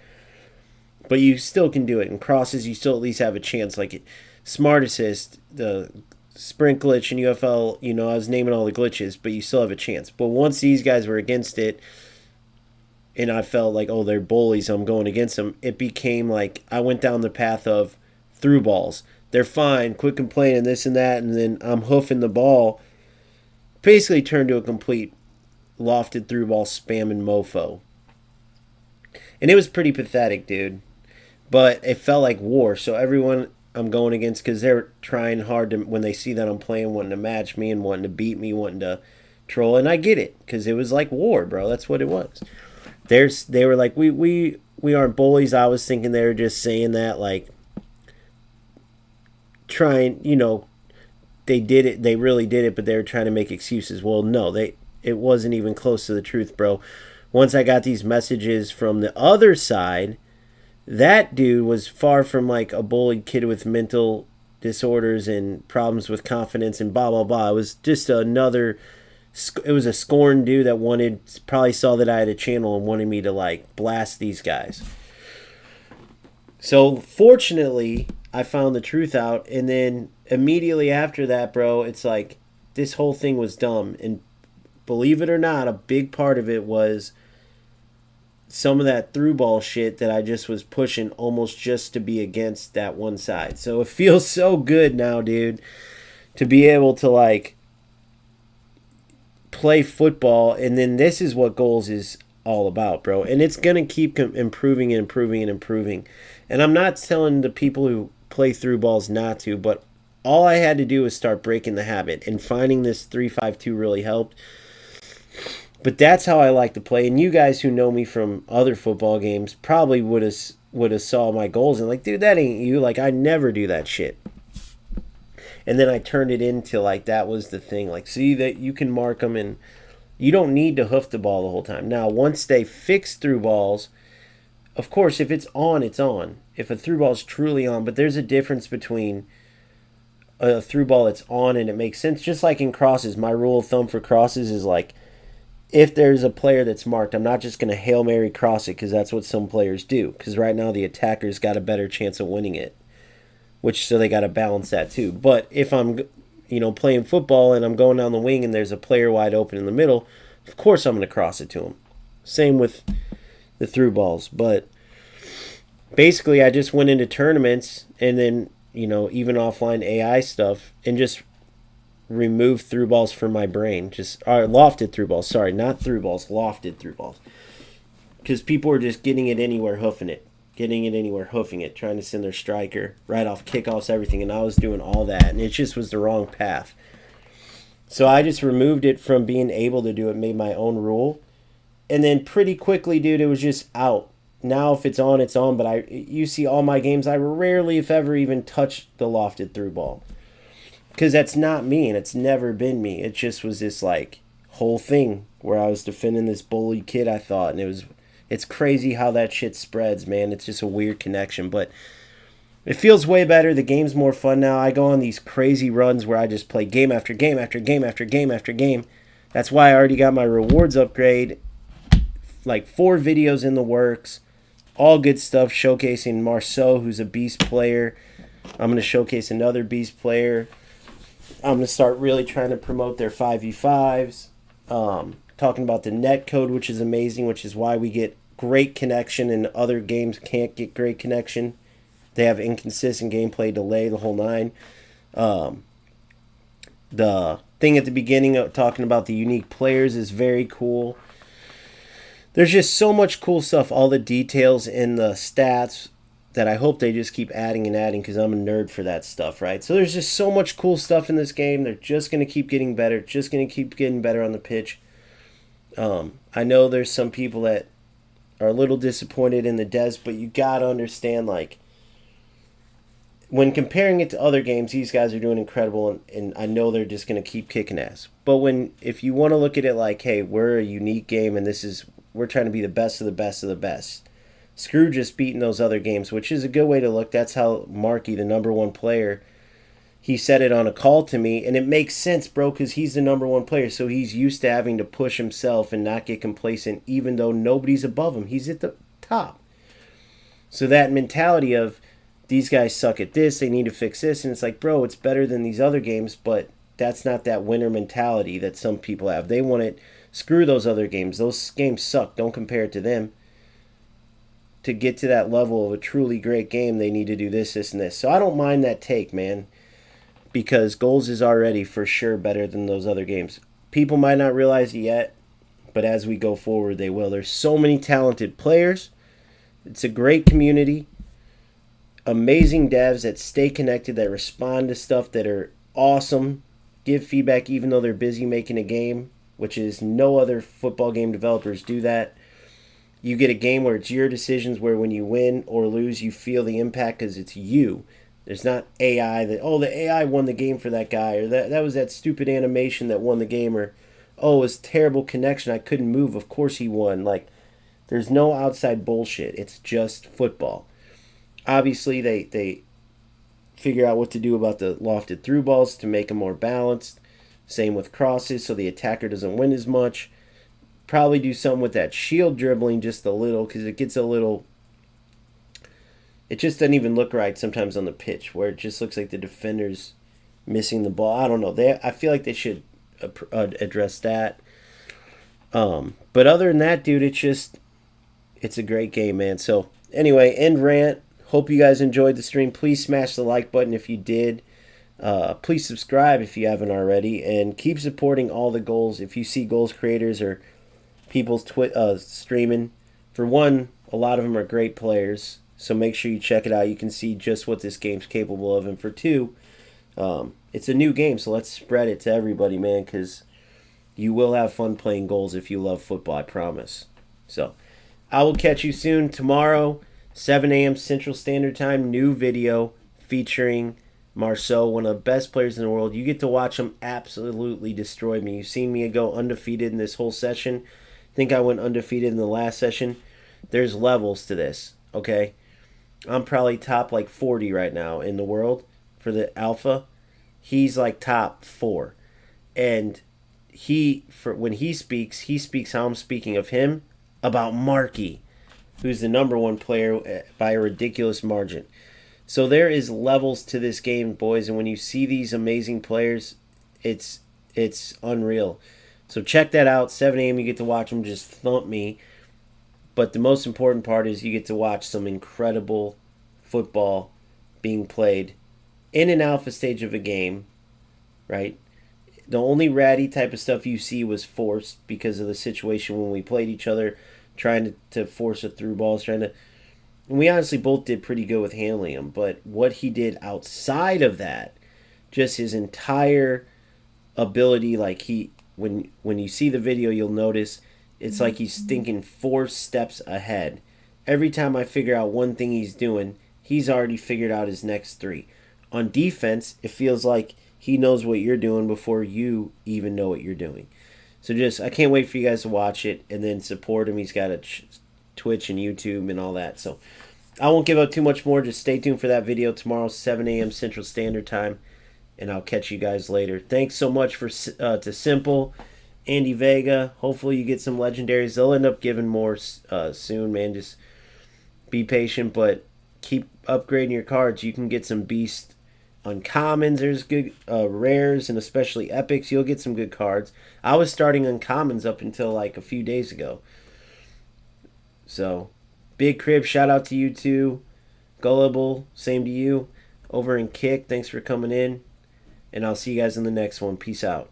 but you still can do it. And crosses, you still at least have a chance. Like smart assist, the sprint glitch in UFL, you know, I was naming all the glitches, but you still have a chance. But once these guys were against it, and I felt like, oh, they're bullies, I'm going against them, it became like I went down the path of through balls. They're fine, quit complaining, this and that, and then I'm hoofing the ball. Basically turned to a complete lofted through ball spamming mofo. And it was pretty pathetic, dude. But it felt like war, so everyone I'm going against, because they're trying hard to, when they see that I'm playing, wanting to match me and wanting to beat me, wanting to troll, and I get it, because it was like war, bro. That's what it was. They were like, we aren't bullies. I was thinking they were just saying that, like, trying, you know, they did it, they really did it, but they were trying to make excuses. Well, no, it wasn't even close to the truth, bro. Once I got these messages from the other side, that dude was far from like a bullied kid with mental disorders and problems with confidence and blah, blah, blah. It was just another... It was a scorned dude that probably saw that I had a channel and wanted me to like blast these guys. So fortunately, I found the truth out, and then immediately after that, bro, it's like this whole thing was dumb. And believe it or not, a big part of it was some of that through ball shit that I just was pushing almost just to be against that one side. So it feels so good now, dude, to be able to like play football, and then this is what goals is all about, bro. And it's gonna keep improving and improving and improving. And I'm not telling the people who play through balls not to, but all I had to do was start breaking the habit, and finding this 3-5-2 really helped. But that's how I like to play. And you guys who know me from other football games probably would have saw my goals and like, dude, that ain't you. Like, I never do that shit. And then I turned it into like that was the thing. Like, see that you can mark them, and you don't need to hoof the ball the whole time. Now, once they fix through balls, of course, if it's on, it's on. If a through ball is truly on, but there's a difference between a through ball that's on and it makes sense. Just like in crosses, my rule of thumb for crosses is like, if there's a player that's marked, I'm not just going to Hail Mary cross it, because that's what some players do. Because right now the attacker's got a better chance of winning it. So they got to balance that too. But if I'm, you know, playing football and I'm going down the wing and there's a player wide open in the middle, of course I'm going to cross it to him. Same with the through balls. But basically I just went into tournaments and then, you know, even offline AI stuff, and just removed through balls from my brain. Lofted through balls. Sorry, not through balls. Lofted through balls. Because people were just getting it anywhere, hoofing it. Trying to send their striker right off kickoffs, everything, and I was doing all that, and it just was the wrong path. So I just removed it from being able to do it, made my own rule. And then pretty quickly, dude, it was just out. Now if it's on, it's on. But you see all my games, I rarely, if ever, even touch the lofted through ball. Because that's not me, and it's never been me. It just was this, like, whole thing where I was defending this bully kid, I thought. And it's crazy how that shit spreads, man. It's just a weird connection. But it feels way better. The game's more fun now. I go on these crazy runs where I just play game after game after game after game after game. That's why I already got my rewards upgrade. Like 4 videos in the works. All good stuff, showcasing Marceau, who's a beast player. I'm going to showcase another beast player. I'm going to start really trying to promote their 5v5s. Talking about the net code, which is amazing, which is why we get great connection and other games can't get great connection. They have inconsistent gameplay, delay, the whole nine. The thing at the beginning of talking about the unique players is very cool. There's just so much cool stuff, all the details in the stats that I hope they just keep adding and adding because I'm a nerd for that stuff, right? So there's just so much cool stuff in this game. They're just going to keep getting better, just going to keep getting better on the pitch. I know there's some people that are a little disappointed in the devs, but you got to understand, like, when comparing it to other games, these guys are doing incredible, and I know they're just going to keep kicking ass. But if you want to look at it like, hey, we're a unique game, and we're trying to be the best of the best of the best. Screw just beating those other games, which is a good way to look. That's how Marky, the number 1 player, he said it on a call to me, and it makes sense, bro, because he's the number 1 player, so he's used to having to push himself and not get complacent, even though nobody's above him. He's at the top. So that mentality of, these guys suck at this, they need to fix this, and it's like, bro, it's better than these other games, but that's not that winner mentality that some people have. They want it, screw those other games. Those games suck. Don't compare it to them. To get to that level of a truly great game, they need to do this, this, and this. So I don't mind that take, man, because Goals is already for sure better than those other games. People might not realize it yet, but as we go forward, they will. There's so many talented players. It's a great community. Amazing devs that stay connected, that respond to stuff, that are awesome, give feedback even though they're busy making a game, which is no other football game developers do that. You get a game where it's your decisions, where when you win or lose, you feel the impact because it's you. There's not AI that, oh, the AI won the game for that guy, or that was that stupid animation that won the game, or, oh, it was terrible connection, I couldn't move, of course he won. Like, there's no outside bullshit. It's just football. Obviously, they figure out what to do about the lofted through balls to make them more balanced. Same with crosses, so the attacker doesn't win as much. Probably do something with that shield dribbling just a little, because it gets a little... It just doesn't even look right sometimes on the pitch, where it just looks like the defender's missing the ball. I don't know. I feel like they should address that. But other than that, dude, it's a great game, man. So, anyway, end rant. Hope you guys enjoyed the stream. Please smash the like button if you did. Please subscribe if you haven't already. And keep supporting all the goals. If you see goals creators or people's streaming, for one, a lot of them are great players. So make sure you check it out. You can see just what this game's capable of. And for two, it's a new game. So let's spread it to everybody, man. Because you will have fun playing goals if you love football, I promise. So I will catch you soon tomorrow. 7 a.m. Central Standard Time, new video featuring Marceau, one of the best players in the world. You get to watch him absolutely destroy me. You've seen me go undefeated in this whole session. I think I went undefeated in the last session. There's levels to this, okay? I'm probably top like 40 right now in the world for the alpha. He's like top 4. And when he speaks how I'm speaking of him, about Marky, who's the number 1 player by a ridiculous margin. So there is levels to this game, boys, and when you see these amazing players, it's unreal. So check that out. 7 a.m. you get to watch them just thump me. But the most important part is you get to watch some incredible football being played in an alpha stage of a game, right? The only ratty type of stuff you see was forced because of the situation when we played each other, trying to force it through balls, and we honestly both did pretty good with handling him. But what he did outside of that, just his entire ability, like when you see the video, you'll notice it's like he's thinking 4 steps ahead. Every time I figure out one thing he's doing, he's already figured out his next 3. On defense, it feels like he knows what you're doing before you even know what you're doing. So I can't wait for you guys to watch it and then support him. He's got a Twitch and YouTube and all that. So I won't give out too much more. Just stay tuned for that video tomorrow, 7 a.m. Central Standard Time. And I'll catch you guys later. Thanks so much to Simple, Andy Vega. Hopefully you get some legendaries. They'll end up giving more soon, man. Just be patient, but keep upgrading your cards. You can get some beast uncommons. There's good rares, and especially epics. You'll get some good cards. I was starting uncommons up until like a few days ago. So, Big Crib, shout out to you too. Gullible, same to you. Over in Kick, thanks for coming in. And I'll see you guys in the next one. Peace out.